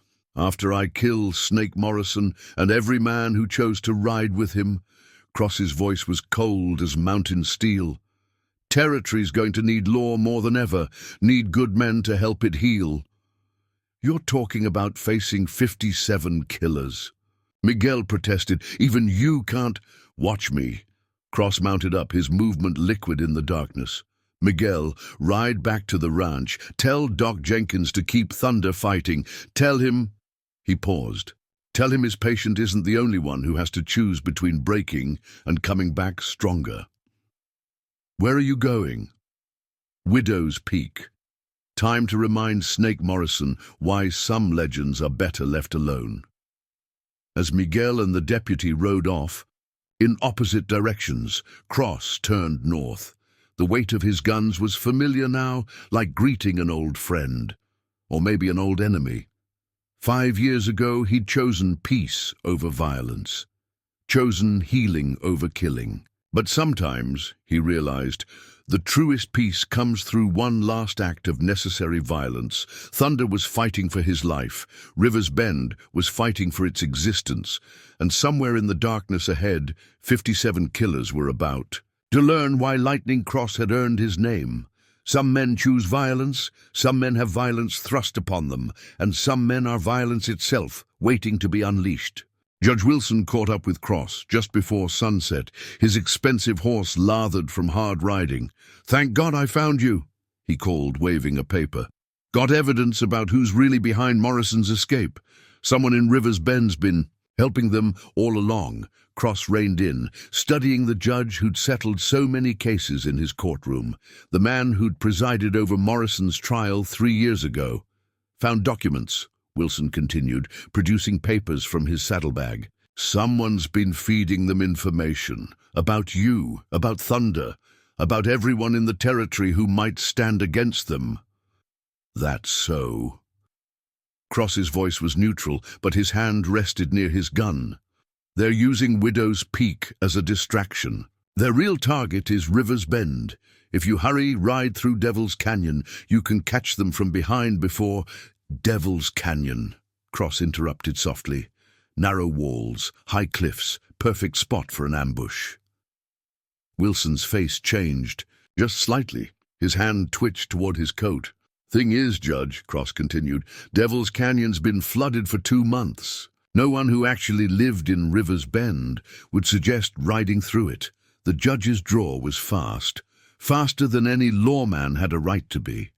I kill Snake Morrison and every man who chose to ride with him." Cross's voice was cold as mountain steel. "Territory's going to need law more than ever, need good men to help it heal." "You're talking about facing 57 killers." Miguel protested. "Even you can't—" "Watch me." Cross mounted up, his movement liquid in the darkness. "Miguel, ride back to the ranch. Tell Doc Jenkins to keep Thunder fighting. Tell him—" He paused. "Tell him his patient isn't the only one who has to choose between breaking and coming back stronger." Where are you going? Widow's Peak. Time to remind Snake Morrison why some legends are better left alone. As Miguel and the deputy rode off, in opposite directions, Cross turned north. The weight of his guns was familiar now, like greeting an old friend, or maybe an old enemy. 5 years ago, he'd chosen peace over violence, chosen healing over killing. But sometimes, he realized, the truest peace comes through one last act of necessary violence. Thunder was fighting for his life, River's Bend was fighting for its existence, and somewhere in the darkness ahead, 57 killers were about. To learn why Lightning Cross had earned his name. Some men choose violence, some men have violence thrust upon them, and some men are violence itself, waiting to be unleashed. Judge Wilson caught up with Cross just before sunset, his expensive horse lathered from hard riding. "Thank God I found you," he called, waving a paper. "Got evidence about who's really behind Morrison's escape. Someone in River's Bend's been helping them all along." Cross reined in, studying the judge who'd settled so many cases in his courtroom, the man who'd presided over Morrison's trial 3 years ago. "Found documents," Wilson continued, producing papers from his saddlebag. "Someone's been feeding them information. About you, about Thunder, about everyone in the territory who might stand against them." "That's so." Cross's voice was neutral, but his hand rested near his gun. "They're using Widow's Peak as a distraction. Their real target is River's Bend. If you hurry, ride through Devil's Canyon, you can catch them from behind before—" "Devil's Canyon," Cross interrupted softly. "Narrow walls, high cliffs, perfect spot for an ambush." Wilson's face changed, just slightly. His hand twitched toward his coat. "Thing is, Judge," Cross continued, "Devil's Canyon's been flooded for 2 months. No one who actually lived in River's Bend would suggest riding through it. The judge's draw was fast, faster than any lawman had a right to be.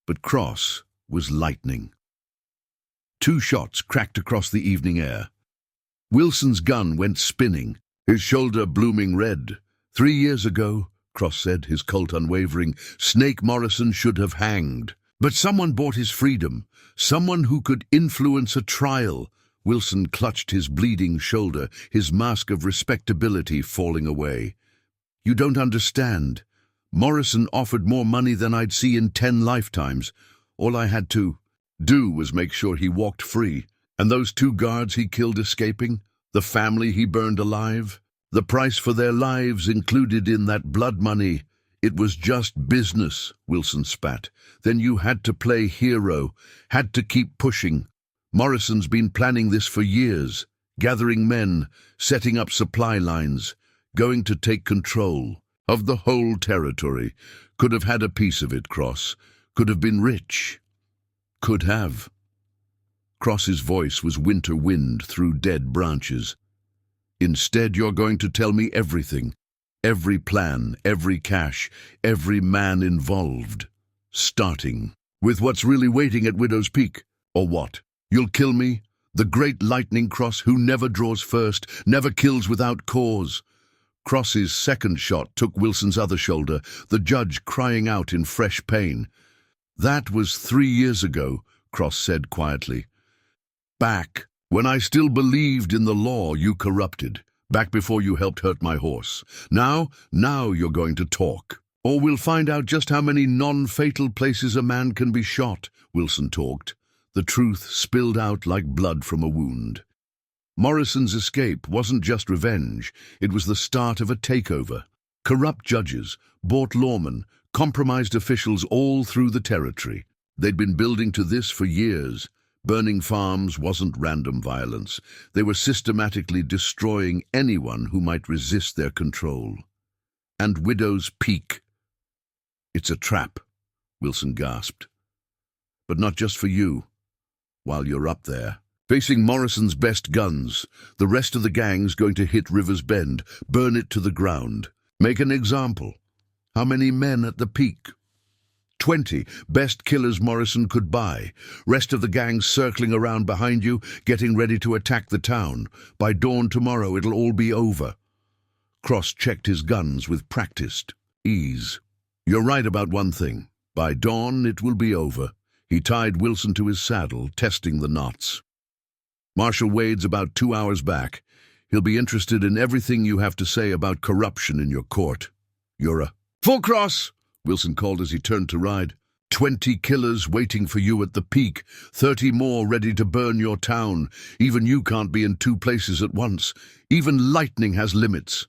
But Cross was lightning. 2 shots cracked across the evening air. Wilson's gun went spinning, his shoulder blooming red. 3 years ago, Cross said, his Colt unwavering, Snake Morrison should have hanged. But someone bought his freedom, someone who could influence a trial. Wilson clutched his bleeding shoulder, his mask of respectability falling away. "You don't understand. Morrison offered more money than I'd see in 10 lifetimes. All I had to do was make sure he walked free. And those 2 guards he killed escaping, the family he burned alive, the price for their lives included in that blood money. It was just business," Wilson spat. "Then you had to play hero, had to keep pushing. Morrison's been planning this for years, gathering men, setting up supply lines, going to take control of the whole territory. Could have had a piece of it, Cross. Could have been rich. Could have." Cross's voice was winter wind through dead branches. "Instead, you're going to tell me everything. Every plan, every cache, every man involved. Starting with what's really waiting at Widow's Peak. Or what? You'll kill me? The great Lightning Cross who never draws first, never kills without cause." Cross's second shot took Wilson's other shoulder, the judge crying out in fresh pain. "That was 3 years ago," Cross said quietly. "Back when I still believed in the law you corrupted. Back before you helped hurt my horse. Now you're going to talk. Or we'll find out just how many non-fatal places a man can be shot." Wilson talked. The truth spilled out like blood from a wound. Morrison's escape wasn't just revenge, it was the start of a takeover. Corrupt judges, bought lawmen, compromised officials all through the territory. They'd been building to this for years. Burning farms wasn't random violence. They were systematically destroying anyone who might resist their control. And Widow's Peak. "It's a trap," Wilson gasped. "But not just for you. While you're up there, facing Morrison's best guns, the rest of the gang's going to hit River's Bend, burn it to the ground. Make an example. How many men at the peak? 20, best killers Morrison could buy. Rest of the gang circling around behind you, getting ready to attack the town. By dawn tomorrow, it'll all be over." Cross checked his guns with practiced ease. You're right about one thing. By dawn, it will be over. He tied Wilson to his saddle, testing the knots. Marshal Wade's about 2 hours back. He'll be interested in everything you have to say about corruption in your court. You're a full cross, Wilson called as he turned to ride. 20 killers waiting for you at the peak, 30 more ready to burn your town. Even you can't be in 2 places at once. Even lightning has limits.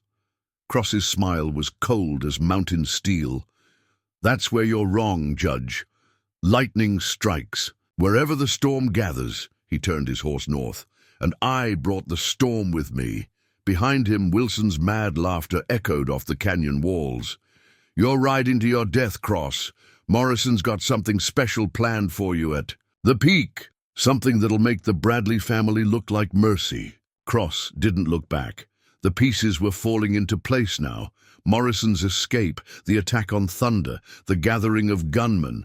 Cross's smile was cold as mountain steel. That's where you're wrong, Judge. Lightning strikes. Wherever the storm gathers, he turned his horse north, and I brought the storm with me. Behind him, Wilson's mad laughter echoed off the canyon walls. You're riding to your death, Cross. Morrison's got something special planned for you at the peak. Something that'll make the Bradley family look like mercy. Cross didn't look back. The pieces were falling into place now. Morrison's escape, the attack on Thunder, the gathering of gunmen,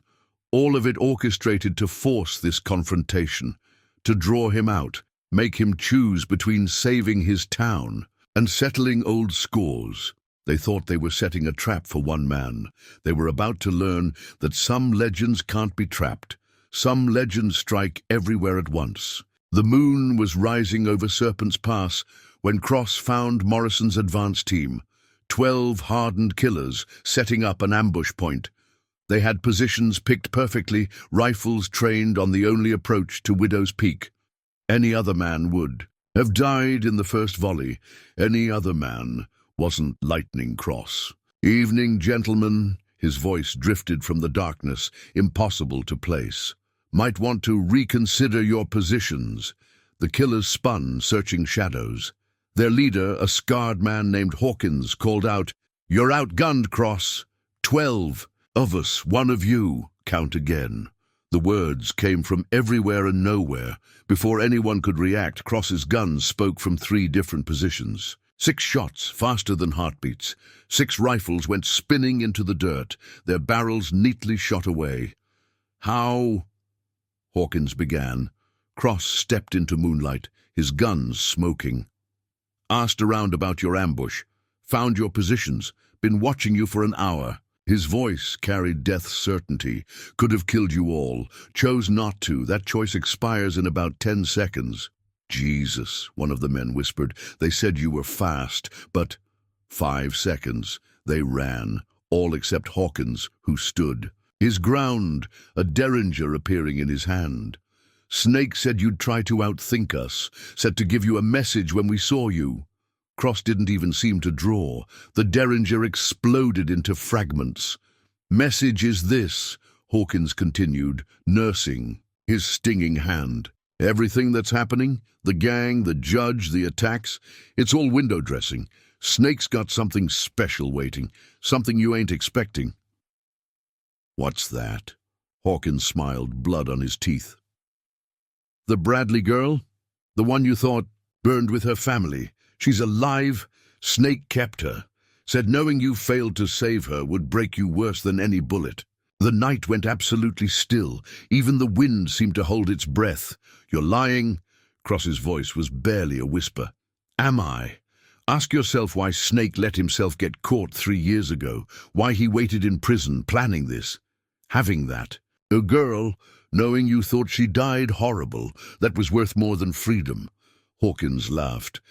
all of it orchestrated to force this confrontation, to draw him out, make him choose between saving his town and settling old scores. They thought they were setting a trap for one man. They were about to learn that some legends can't be trapped. Some legends strike everywhere at once. The moon was rising over Serpent's Pass when Cross found Morrison's advance team, 12 hardened killers setting up an ambush point. They had positions picked perfectly, rifles trained on the only approach to Widow's Peak. Any other man would have died in the first volley. Any other man wasn't Lightning Cross. Evening, gentlemen, his voice drifted from the darkness, impossible to place. Might want to reconsider your positions. The killers spun, searching shadows. Their leader, a scarred man named Hawkins, called out, "You're outgunned, Cross. 12 of us, 1 of you. Count again." The words came from everywhere and nowhere. Before anyone could react, Cross's guns spoke from 3 different positions. 6 shots, faster than heartbeats. 6 rifles went spinning into the dirt, their barrels neatly shot away. "How?" Hawkins began. Cross stepped into moonlight, his guns smoking. "Asked around about your ambush. Found your positions. Been watching you for an hour." His voice carried death's certainty. "Could have killed you all. Chose not to. That choice expires in about 10 seconds. "Jesus," one of the men whispered. "They said you were fast, but—" 5 seconds. They ran, all except Hawkins, who stood. His ground, a derringer appearing in his hand. "Snake said you'd try to outthink us, said to give you a message when we saw you." Cross didn't even seem to draw. The derringer exploded into fragments. "Message is this," Hawkins continued, nursing his stinging hand. "Everything that's happening, the gang, the judge, the attacks, it's all window dressing. Snake's got something special waiting, something you ain't expecting." "What's that?" Hawkins smiled, blood on his teeth. "The Bradley girl? The one you thought burned with her family. She's alive. Snake kept her. Said knowing you failed to save her would break you worse than any bullet. The night went absolutely still. Even the wind seemed to hold its breath. You're lying." Cross's voice was barely a whisper. "Am I? Ask yourself why Snake let himself get caught 3 years ago. Why he waited in prison, planning this. Having that. A girl, knowing you thought she died horrible, that was worth more than freedom." Hawkins laughed.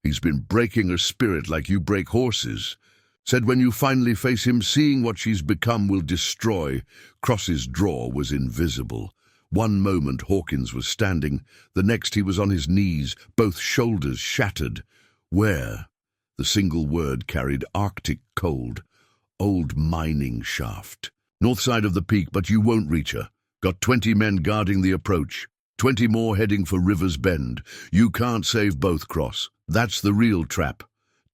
"He's been breaking her spirit like you break horses. Said when you finally face him, seeing what she's become will destroy." Cross's jaw was invisible. One moment Hawkins was standing, the next he was on his knees, both shoulders shattered. "Where?" The single word carried Arctic cold. "Old mining shaft. North side of the peak, but you won't reach her. Got 20 men guarding the approach. 20 more heading for River's Bend. You can't save both, Cross. That's the real trap.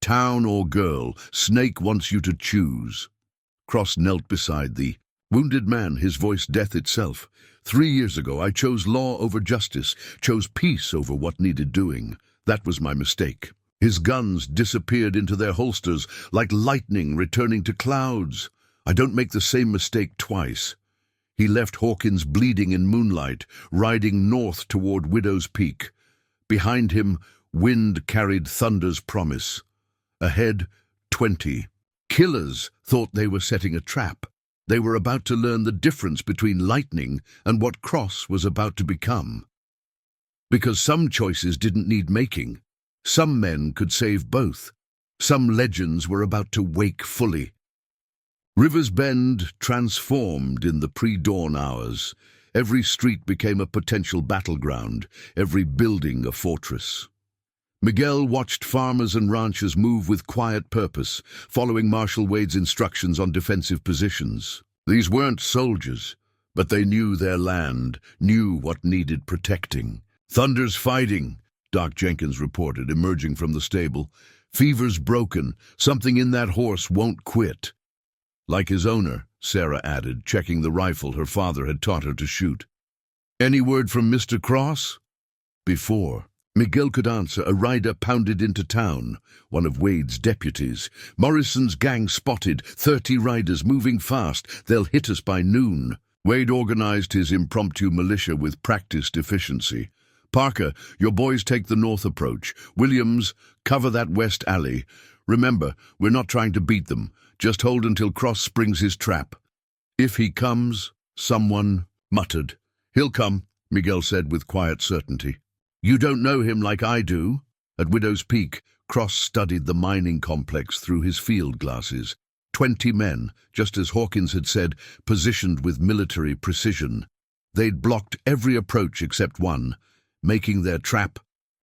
Town or girl, Snake wants you to choose." Cross knelt beside the wounded man, his voice death itself. 3 years ago I chose law over justice, chose peace over what needed doing. That was my mistake. His guns disappeared into their holsters like lightning returning to clouds. I don't make the same mistake twice. He left Hawkins bleeding in moonlight, riding north toward Widow's Peak. Behind him, wind carried Thunder's promise. Ahead, 20 Killers thought they were setting a trap. They were about to learn the difference between lightning and what Cross was about to become. Because some choices didn't need making. Some men could save both. Some legends were about to wake fully. River's Bend transformed in the pre-dawn hours. Every street became a potential battleground, every building a fortress. Miguel watched farmers and ranchers move with quiet purpose, following Marshal Wade's instructions on defensive positions. These weren't soldiers, but they knew their land, knew what needed protecting. "Thunder's fighting," Doc Jenkins reported, emerging from the stable. "Fever's broken. Something in that horse won't quit." "Like his owner," Sarah added, checking the rifle her father had taught her to shoot. "Any word from Mr. Cross?" Before Miguel could answer, a rider pounded into town, one of Wade's deputies. "Morrison's gang spotted, 30 riders moving fast. They'll hit us by noon." Wade organized his impromptu militia with practiced efficiency. "Parker, your boys take the north approach. Williams, cover that west alley. Remember, we're not trying to beat them. Just hold until Cross springs his trap." "If he comes," someone muttered. "He'll come," Miguel said with quiet certainty. "You don't know him like I do." At Widow's Peak, Cross studied the mining complex through his field glasses. 20 men, just as Hawkins had said, positioned with military precision. They'd blocked every approach except one, making their trap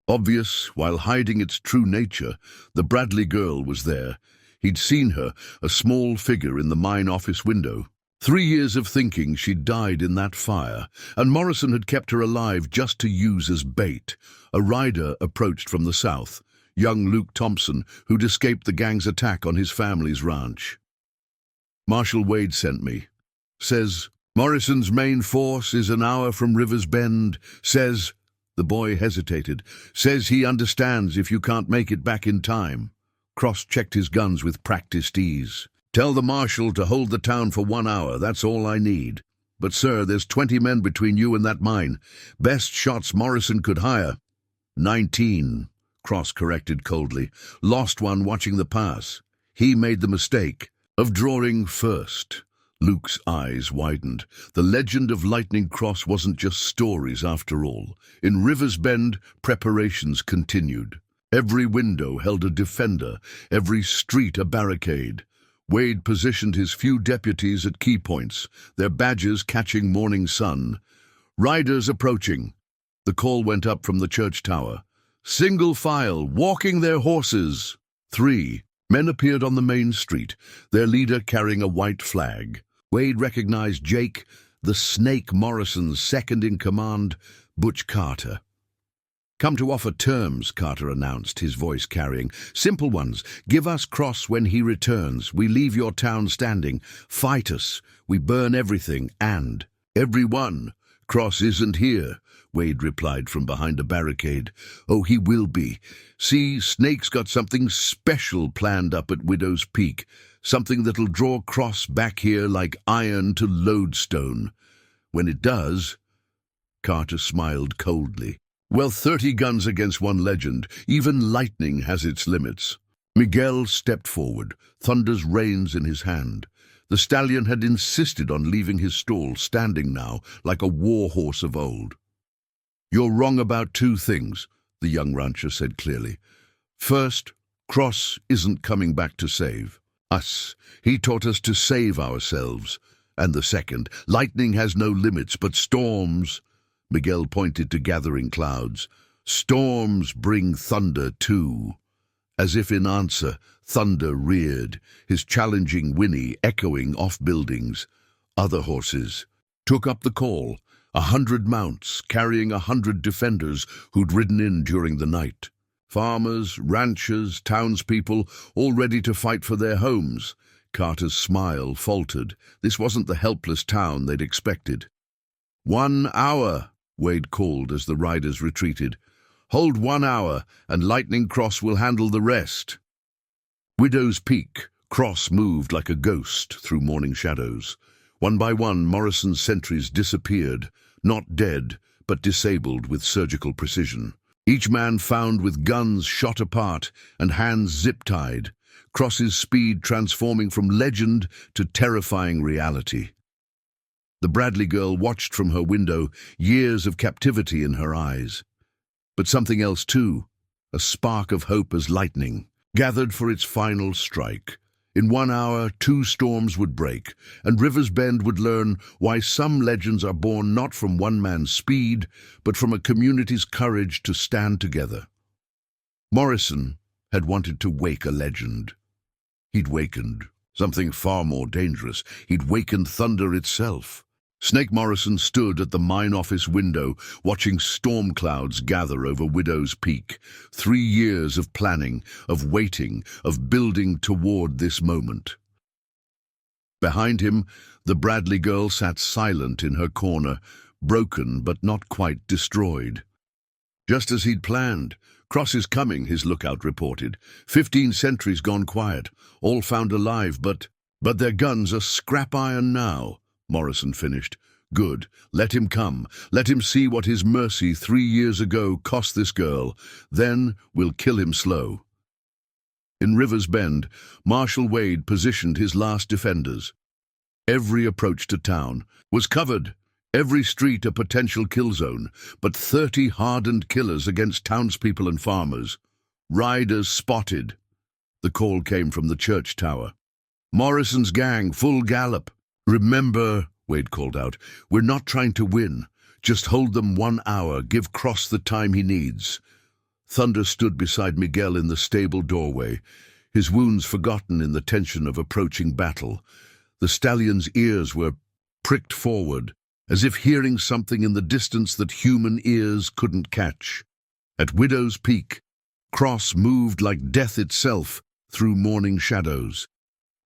obvious while hiding its true nature. The Bradley girl was there. He'd seen her, a small figure in the mine office window. 3 years of thinking she'd died in that fire, and Morrison had kept her alive just to use as bait. A rider approached from the south, young Luke Thompson, who'd escaped the gang's attack on his family's ranch. "Marshal Wade sent me. Says, Morrison's main force is an hour from River's Bend. Says," the boy hesitated, "says he understands if you can't make it back in time." Cross checked his guns with practiced ease. "Tell the marshal to hold the town for 1 hour, that's all I need. But sir, there's 20 men between you and that mine. Best shots Morrison could hire." 19, Cross corrected coldly. "Lost one watching the pass. He made the mistake of drawing first." Luke's eyes widened. The legend of Lightning Cross wasn't just stories after all. In River's Bend, preparations continued. Every window held a defender, every street a barricade. Wade positioned his few deputies at key points, their badges catching morning sun. "Riders approaching." The call went up from the church tower. "Single file, walking their horses." 3 men appeared on the main street, their leader carrying a white flag. Wade recognized Jake, the Snake Morrison's second in command, Butch Carter. "Come to offer terms," Carter announced, his voice carrying. "Simple ones. Give us Cross when he returns. We leave your town standing. Fight us. We burn everything. And everyone. Cross isn't here," Wade replied from behind a barricade. "Oh, he will be. See, Snake's got something special planned up at Widow's Peak. Something that'll draw Cross back here like iron to lodestone. When it does—" Carter smiled coldly. "Well, 30 guns against one legend. Even lightning has its limits." Miguel stepped forward, Thunder's reins in his hand. The stallion had insisted on leaving his stall, standing now like a war horse of old. "You're wrong about 2 things," the young rancher said clearly. "First, Cross isn't coming back to save us. He taught us to save ourselves. And the second, lightning has no limits, but storms—" Miguel pointed to gathering clouds. "Storms bring thunder too." As if in answer, thunder reared, his challenging whinny echoing off buildings. Other horses took up the call, 100 mounts carrying 100 defenders who'd ridden in during the night. Farmers, ranchers, townspeople, all ready to fight for their homes. Carter's smile faltered. This wasn't the helpless town they'd expected. 1 hour, Wade called as the riders retreated. "Hold 1 hour, and Lightning Cross will handle the rest." Widow's Peak, Cross moved like a ghost through morning shadows. One by one, Morrison's sentries disappeared, not dead, but disabled with surgical precision. Each man found with guns shot apart and hands zip-tied. Cross's speed transforming from legend to terrifying reality. The Bradley girl watched from her window, years of captivity in her eyes. But something else too, a spark of hope as lightning, gathered for its final strike. In 1 hour, 2 storms would break, and Rivers Bend would learn why some legends are born not from one man's speed, but from a community's courage to stand together. Morrison had wanted to wake a legend. He'd wakened something far more dangerous. He'd wakened thunder itself. Snake Morrison stood at the mine office window, watching storm clouds gather over Widow's Peak. 3 years of planning, of waiting, of building toward this moment. Behind him, the Bradley girl sat silent in her corner, broken but not quite destroyed. Just as he'd planned. Cross is coming, his lookout reported. 15 sentries gone quiet, all found alive, but their guns are scrap iron now. Morrison finished. Good. Let him come. Let him see what his mercy 3 years ago cost this girl. Then we'll kill him slow. In Rivers Bend, Marshal Wade positioned his last defenders. Every approach to town was covered. Every street a potential kill zone, but 30 hardened killers against townspeople and farmers. Riders spotted. The call came from the church tower. Morrison's gang, full gallop. Remember, Wade called out, we're not trying to win. Just hold them 1 hour, give Cross the time he needs. Thunder stood beside Miguel in the stable doorway, his wounds forgotten in the tension of approaching battle. The stallion's ears were pricked forward, as if hearing something in the distance that human ears couldn't catch. At Widow's Peak, Cross moved like death itself through morning shadows.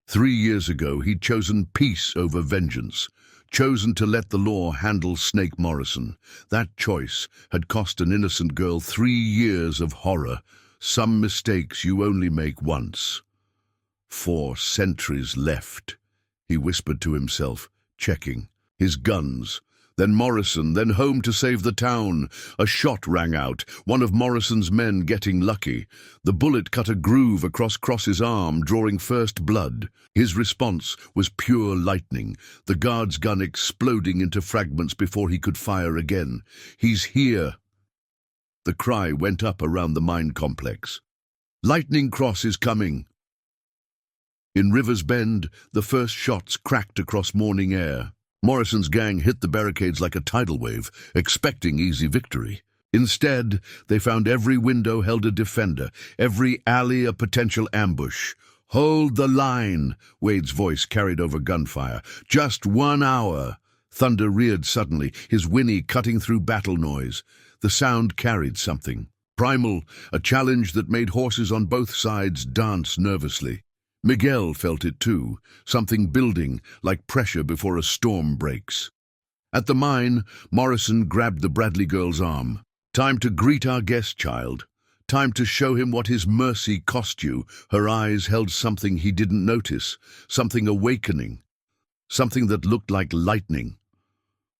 3 years ago, he'd chosen peace over vengeance, chosen to let the law handle Snake Morrison. That choice had cost an innocent girl 3 years of horror, some mistakes you only make once. 4 sentries left, he whispered to himself, checking. His guns, then Morrison, then home to save the town. A shot rang out, one of Morrison's men getting lucky. The bullet cut a groove across Cross's arm, drawing first blood. His response was pure lightning, the guard's gun exploding into fragments before he could fire again. He's here. The cry went up around the mine complex. Lightning Cross is coming. In Rivers Bend, the first shots cracked across morning air. Morrison's gang hit the barricades like a tidal wave, expecting easy victory. Instead, they found every window held a defender, every alley a potential ambush. Hold the line, Wade's voice carried over gunfire. Just 1 hour. Thunder reared suddenly, his whinny cutting through battle noise. The sound carried something. Primal, a challenge that made horses on both sides dance nervously. Miguel felt it too, something building, like pressure before a storm breaks. At the mine, Morrison grabbed the Bradley girl's arm. Time to greet our guest, child. Time to show him what his mercy cost you. Her eyes held something he didn't notice, something awakening, something that looked like lightning.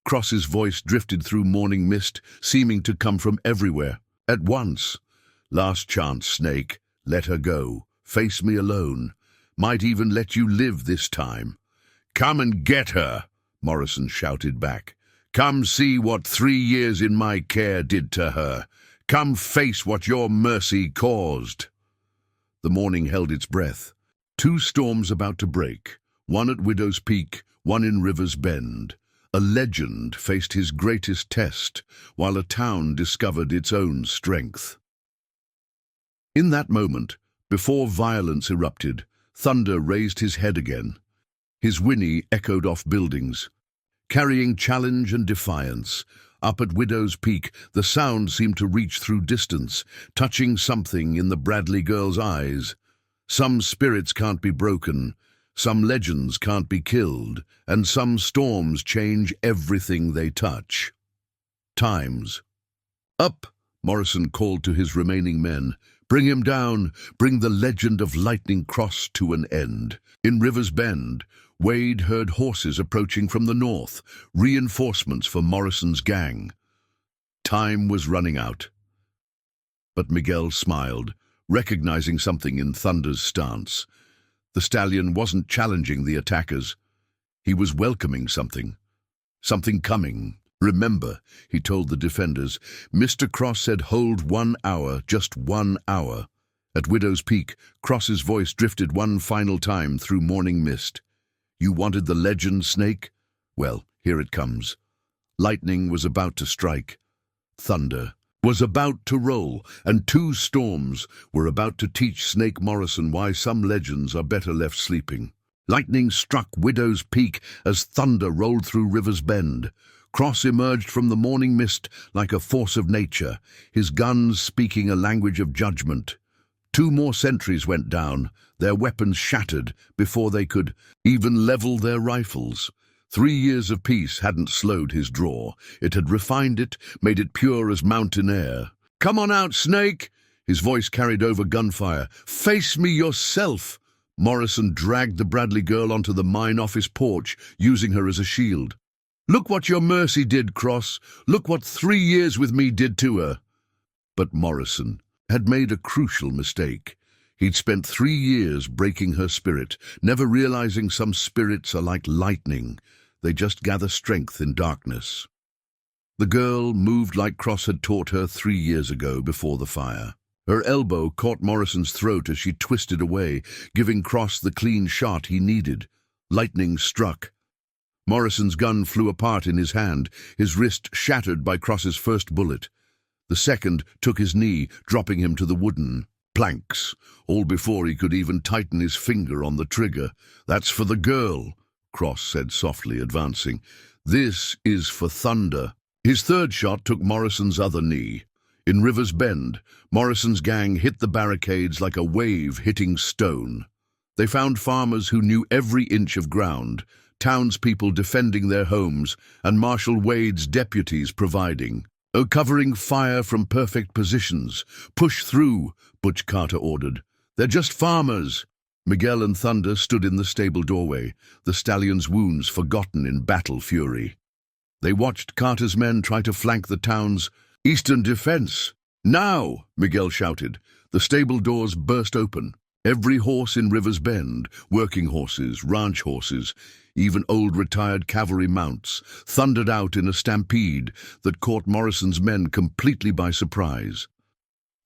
Cross's voice drifted through morning mist, seeming to come from everywhere, at once. Last chance, Snake. Let her go. Face me alone. Might even let you live this time. Come and get her, Morrison shouted back. Come see what 3 years in my care did to her. Come face what your mercy caused. The morning held its breath. 2 storms about to break, one at Widow's Peak, one in Rivers Bend. A legend faced his greatest test, while a town discovered its own strength. In that moment, before violence erupted, Thunder raised his head again. His whinny echoed off buildings, carrying challenge and defiance. Up at Widow's Peak, the sound seemed to reach through distance, touching something in the Bradley girl's eyes. Some spirits can't be broken, some legends can't be killed, and some storms change everything they touch. Times. Up, Morrison called to his remaining men. Bring him down, bring the legend of Lightning Cross to an end. In Rivers Bend, Wade heard horses approaching from the north, reinforcements for Morrison's gang. Time was running out. But Miguel smiled. recognizing something in Thunder's stance. The stallion wasn't challenging the attackers. He was welcoming something. Something coming. "Remember," he told the defenders. Mr. Cross said hold 1 hour, just 1 hour. At Widow's Peak, Cross's voice drifted one final time through morning mist. "You wanted the legend, Snake? Well, here it comes." Lightning was about to strike. Thunder was about to roll, and 2 storms were about to teach Snake Morrison why some legends are better left sleeping. Lightning struck Widow's Peak as thunder rolled through River's Bend. Cross emerged from the morning mist like a force of nature, his guns speaking a language of judgment. 2 more sentries went down, their weapons shattered before they could even level their rifles. 3 years of peace hadn't slowed his draw. It had refined it, made it pure as mountain air. "Come on out, Snake!" His voice carried over gunfire. "Face me yourself!" Morrison dragged the Bradley girl onto the mine office porch, using her as a shield. "Look what your mercy did, Cross. Look what 3 years with me did to her." But Morrison had made a crucial mistake. He'd spent 3 years breaking her spirit, never realizing some spirits are like lightning. They just gather strength in darkness. The girl moved like Cross had taught her 3 years ago before the fire. Her elbow caught Morrison's throat as she twisted away, giving Cross the clean shot he needed. Lightning struck. Morrison's gun flew apart in his hand, his wrist shattered by Cross's first bullet. The second took his knee, dropping him to the wooden planks, all before he could even tighten his finger on the trigger. "That's for the girl," Cross said softly, advancing. "This is for Thunder." His third shot took Morrison's other knee. In River's Bend, Morrison's gang hit the barricades like a wave hitting stone. They found farmers who knew every inch of ground, townspeople defending their homes, and Marshal Wade's deputies providing. Covering fire from perfect positions. "Push through," Butch Carter ordered. "They're just farmers." Miguel and Thunder stood in the stable doorway, the stallion's wounds forgotten in battle fury. They watched Carter's men try to flank the town's eastern defense. "Now!" Miguel shouted. The stable doors burst open. Every horse in River's Bend, working horses, ranch horses, even old retired cavalry mounts, thundered out in a stampede that caught Morrison's men completely by surprise.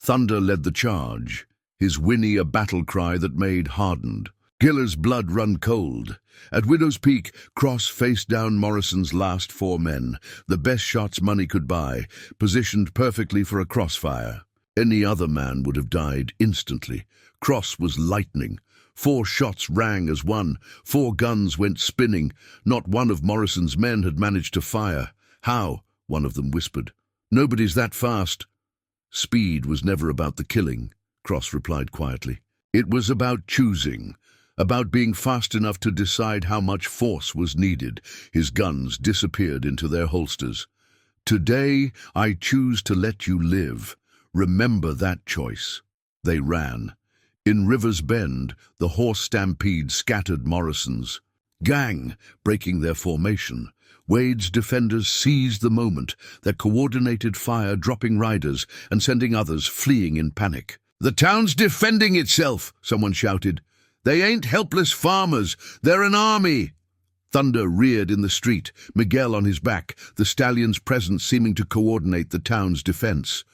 Thunder led the charge, his whinny a battle cry that made hardened Giller's blood run cold. At Widow's Peak, Cross faced down Morrison's last 4 men, the best shots money could buy, positioned perfectly for a crossfire. Any other man would have died instantly. Cross was lightning. 4 shots rang as one. 4 guns went spinning. Not one of Morrison's men had managed to fire. "How?" one of them whispered. "Nobody's that fast." "Speed was never about the killing," Cross replied quietly. "It was about choosing, about being fast enough to decide how much force was needed." His guns disappeared into their holsters. "Today, I choose to let you live. Remember that choice." They ran. In River's Bend, the horse stampede scattered Morrison's gang, breaking their formation. Wade's defenders seized the moment, their coordinated fire dropping riders and sending others fleeing in panic. "The town's defending itself," someone shouted. "They ain't helpless farmers, they're an army." Thunder reared in the street, Miguel on his back, the stallion's presence seeming to coordinate the town's defense.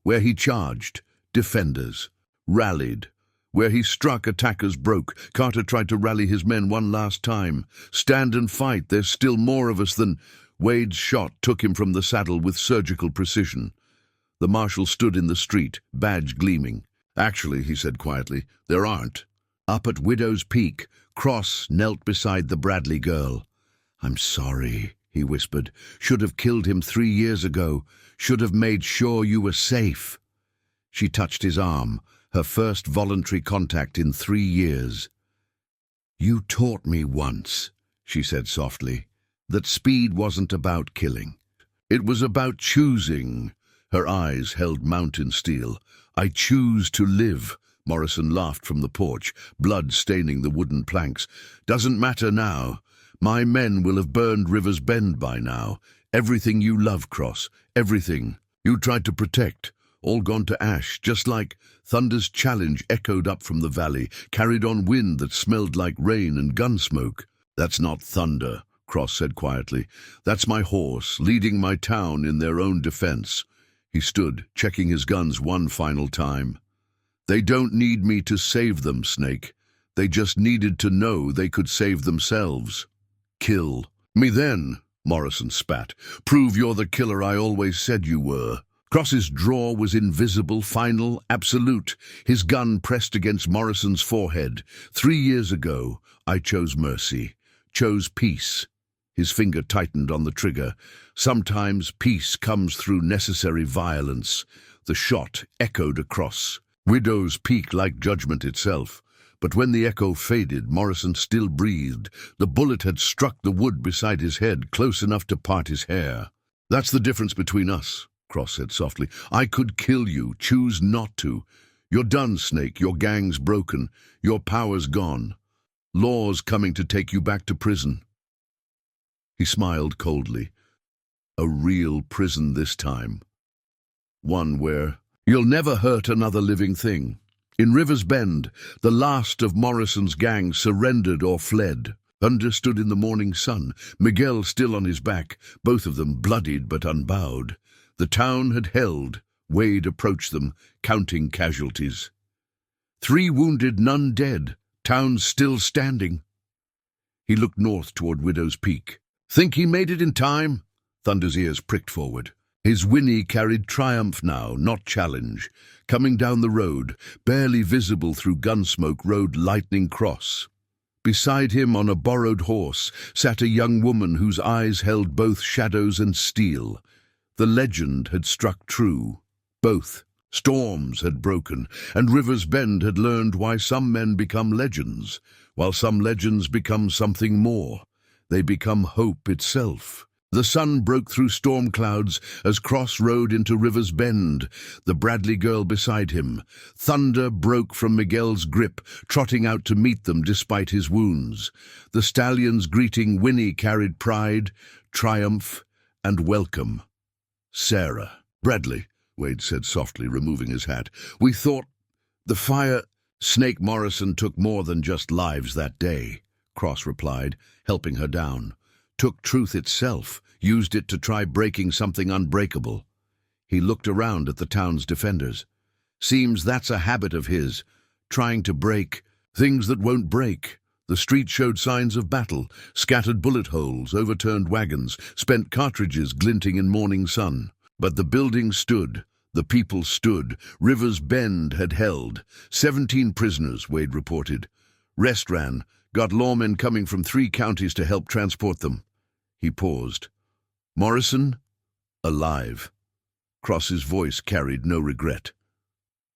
Where he charged, defenders rallied. Where he struck, attackers broke. Carter tried to rally his men one last time. "Stand and fight, there's still more of us than—" Wade's shot took him from the saddle with surgical precision. The marshal stood in the street, badge gleaming. "Actually," he said quietly, "there aren't." Up at Widow's Peak, Cross knelt beside the Bradley girl. "I'm sorry," he whispered. "Should have killed him 3 years ago. Should have made sure you were safe." She touched his arm, her first voluntary contact in 3 years. "You taught me once," she said softly, "that speed wasn't about killing. It was about choosing." Her eyes held mountain steel. "I choose to live." Morrison laughed from the porch, blood staining the wooden planks. "Doesn't matter now. My men will have burned River's Bend by now. Everything you love, Cross, everything you tried to protect, all gone to ash, just like Thunder's challenge echoed up from the valley, carried on wind that smelled like rain and gun smoke. "That's not thunder," Cross said quietly. "That's my horse, leading my town in their own defense." He stood, checking his guns one final time. "They don't need me to save them, Snake. They just needed to know they could save themselves." "Kill me then," Morrison spat. "Prove you're the killer I always said you were." Cross's draw was invisible, final, absolute, his gun pressed against Morrison's forehead. 3 years ago, I chose mercy, chose peace. His finger tightened on the trigger. Sometimes peace comes through necessary violence. The shot echoed across. Widow's Peak like judgment itself. But when the echo faded, Morrison still breathed. The bullet had struck the wood beside his head, close enough to part his hair. "That's the difference between us," Cross said softly. "I could kill you, choose not to. You're done, Snake, your gang's broken, your power's gone. Law's coming to take you back to prison." He smiled coldly. "A real prison this time. One where you'll never hurt another living thing." In River's Bend, the last of Morrison's gang surrendered or fled. Thunder stood in the morning sun, Miguel still on his back, both of them bloodied but unbowed. The town had held. Wade approached them, counting casualties. 3 wounded, none dead. Town still standing. He looked north toward Widow's Peak. "Think he made it in time?" Thunder's ears pricked forward. His whinny carried triumph now, not challenge. Coming down the road, barely visible through gunsmoke, rode Lightning Cross. Beside him, on a borrowed horse, sat a young woman whose eyes held both shadows and steel. The legend had struck true. Both. Storms had broken, and River's Bend had learned why some men become legends, while some legends become something more. They become hope itself. The sun broke through storm clouds as Cross rode into River's Bend, the Bradley girl beside him. Thunder broke from Miguel's grip, trotting out to meet them despite his wounds. The stallion's greeting whinny carried pride, triumph, and welcome. "Sarah." "Bradley," Wade said softly, removing his hat. "We thought the fire—" "Snake Morrison took more than just lives that day," Cross replied, helping her down. "Took truth itself, used it to try breaking something unbreakable." He looked around at the town's defenders. "Seems that's a habit of his, trying to break things that won't break." The street showed signs of battle, scattered bullet holes, overturned wagons, spent cartridges glinting in morning sun. But the building stood, the people stood. River's Bend had held. 17 prisoners, Wade reported. Rest ran, got lawmen coming from 3 counties to help transport them. He paused. "Morrison? Alive." Cross's voice carried no regret.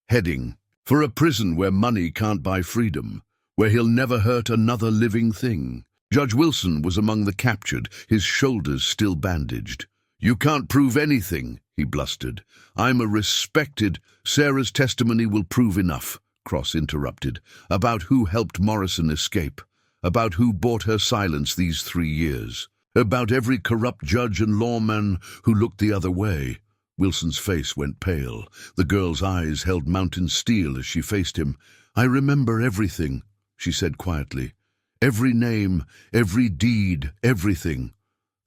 "Heading for a prison where money can't buy freedom, where he'll never hurt another living thing." Judge Wilson was among the captured, his shoulders still bandaged. "You can't prove anything," he blustered. "I'm a respected—" "Sarah's testimony will prove enough," Cross interrupted, "about who helped Morrison escape, about who bought her silence these 3 years. About every corrupt judge and lawman who looked the other way." Wilson's face went pale. The girl's eyes held mountain steel as she faced him. "I remember everything," she said quietly. "Every name, every deed, everything."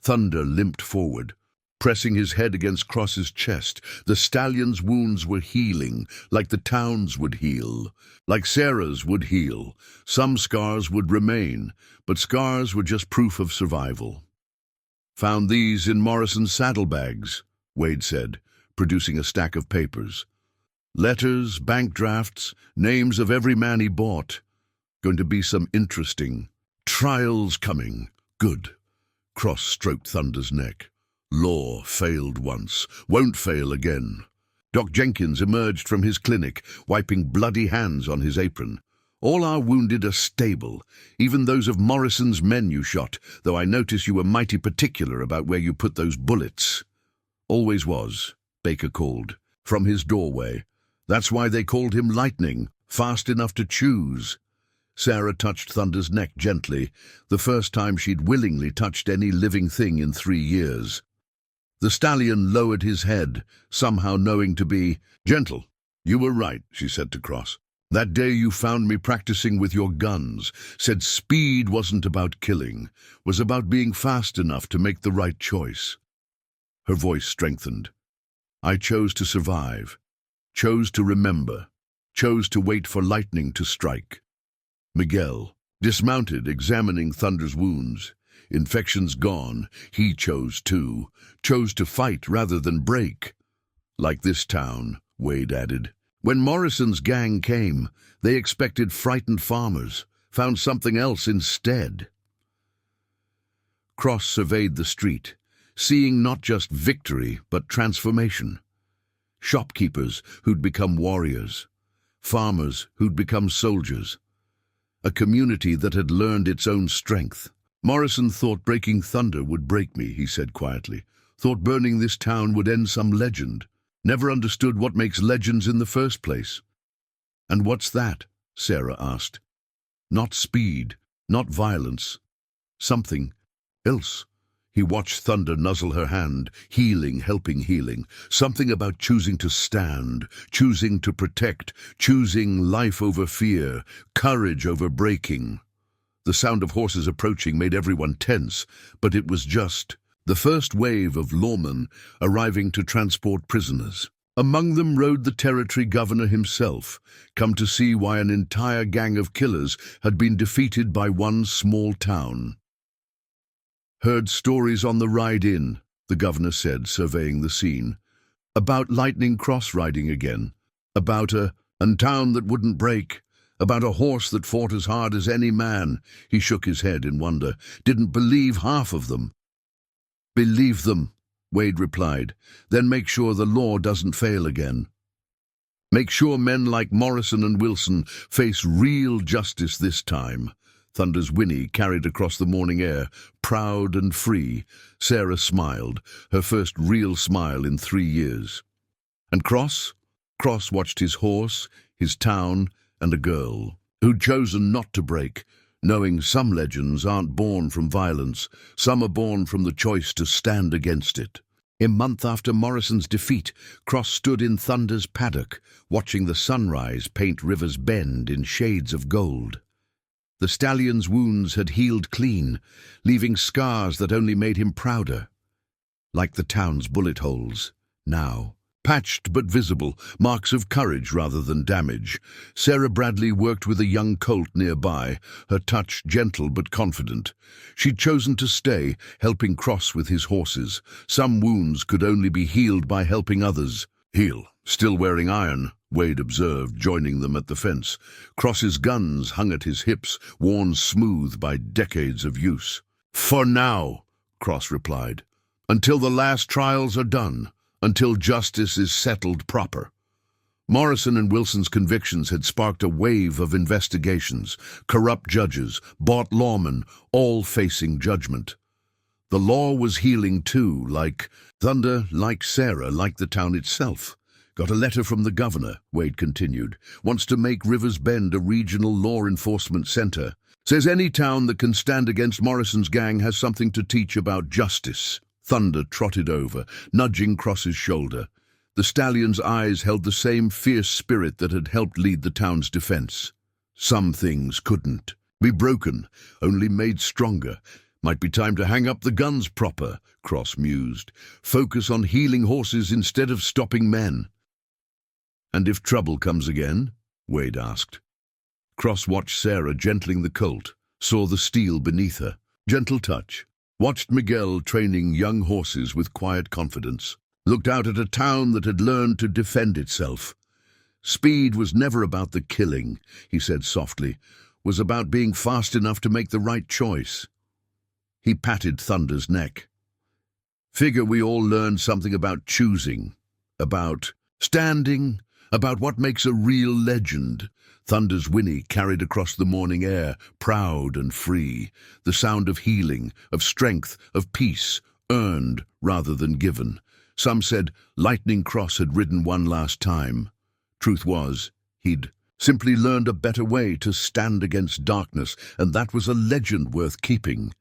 Thunder limped forward, pressing his head against Cross's chest. The stallion's wounds were healing, like the town's would heal, like Sarah's would heal. Some scars would remain, but scars were just proof of survival. "Found these in Morrison's saddlebags," Wade said, producing a stack of papers. "Letters, bank drafts, names of every man he bought. Going to be some interesting trials coming." "Good." Cross stroked Thunder's neck. "Law failed once, won't fail again." Doc Jenkins emerged from his clinic, wiping bloody hands on his apron. "All our wounded are stable, even those of Morrison's men you shot, though I notice you were mighty particular about where you put those bullets." "Always was," Baker called, from his doorway. "That's why they called him Lightning, fast enough to choose." Sarah touched Thunder's neck gently, the first time she'd willingly touched any living thing in 3 years. The stallion lowered his head, somehow knowing to be gentle. "You were right," she said to Cross. "That day you found me practicing with your guns, said speed wasn't about killing, was about being fast enough to make the right choice." Her voice strengthened. "I chose to survive, chose to remember, chose to wait for lightning to strike." Miguel, dismounted, examining Thunder's wounds. Infections gone, he chose to fight rather than break. "Like this town," Wade added. "When Morrison's gang came, they expected frightened farmers, found something else instead." Cross surveyed the street, seeing not just victory but transformation. Shopkeepers who'd become warriors, farmers who'd become soldiers. A community that had learned its own strength. "Morrison thought breaking Thunder would break me," he said quietly. "Thought burning this town would end some legend. Never understood what makes legends in the first place." "And what's that?" Sarah asked. "Not speed, not violence. Something else." He watched Thunder nuzzle her hand, healing, helping healing. Something about choosing to stand, choosing to protect, choosing life over fear, courage over breaking. The sound of horses approaching made everyone tense, but it was just the first wave of lawmen arriving to transport prisoners. Among them rode the territory governor himself, come to see why an entire gang of killers had been defeated by one small town. "Heard stories on the ride in," the governor said, surveying the scene. "About Lightning Cross riding again. About a town that wouldn't break. About a horse that fought as hard as any man." He shook his head in wonder. "Didn't believe half of them." "Believe them," Wade replied. "Then make sure the law doesn't fail again. Make sure men like Morrison and Wilson face real justice this time." Thunder's whinny carried across the morning air, proud and free. Sarah smiled, her first real smile in 3 years. And Cross? Cross watched his horse, his town, and a girl who'd chosen not to break, knowing some legends aren't born from violence, some are born from the choice to stand against it. A month after Morrison's defeat, Cross stood in Thunder's paddock, watching the sunrise paint River's Bend in shades of gold. The stallion's wounds had healed clean, leaving scars that only made him prouder. Like the town's bullet holes, now. Patched but visible, marks of courage rather than damage. Sarah Bradley worked with a young colt nearby, her touch gentle but confident. She'd chosen to stay, helping Cross with his horses. Some wounds could only be healed by helping others. "Heal, still wearing iron," Wade observed, joining them at the fence. Cross's guns hung at his hips, worn smooth by decades of use. "For now," Cross replied. "Until the last trials are done. Until justice is settled proper." Morrison and Wilson's convictions had sparked a wave of investigations. Corrupt judges, bought lawmen, all facing judgment. The law was healing too, like Thunder, like Sarah, like the town itself. "Got a letter from the governor," Wade continued. "Wants to make River's Bend a regional law enforcement center. Says any town that can stand against Morrison's gang has something to teach about justice." Thunder trotted over, nudging Cross's shoulder. The stallion's eyes held the same fierce spirit that had helped lead the town's defense. "Some things couldn't be broken, only made stronger. Might be time to hang up the guns proper," Cross mused. "Focus on healing horses instead of stopping men." "And if trouble comes again?" Wade asked. Cross watched Sarah gentling the colt, saw the steel beneath her. Gentle touch. Watched Miguel training young horses with quiet confidence. Looked out at a town that had learned to defend itself. "Speed was never about the killing," he said softly. "Was about being fast enough to make the right choice." He patted Thunder's neck. "Figure we all learned something about choosing, about standing, about what makes a real legend." Thunder's whinny carried across the morning air, proud and free. The sound of healing, of strength, of peace, earned rather than given. Some said Lightning Cross had ridden one last time. Truth was, he'd simply learned a better way to stand against darkness, and that was a legend worth keeping.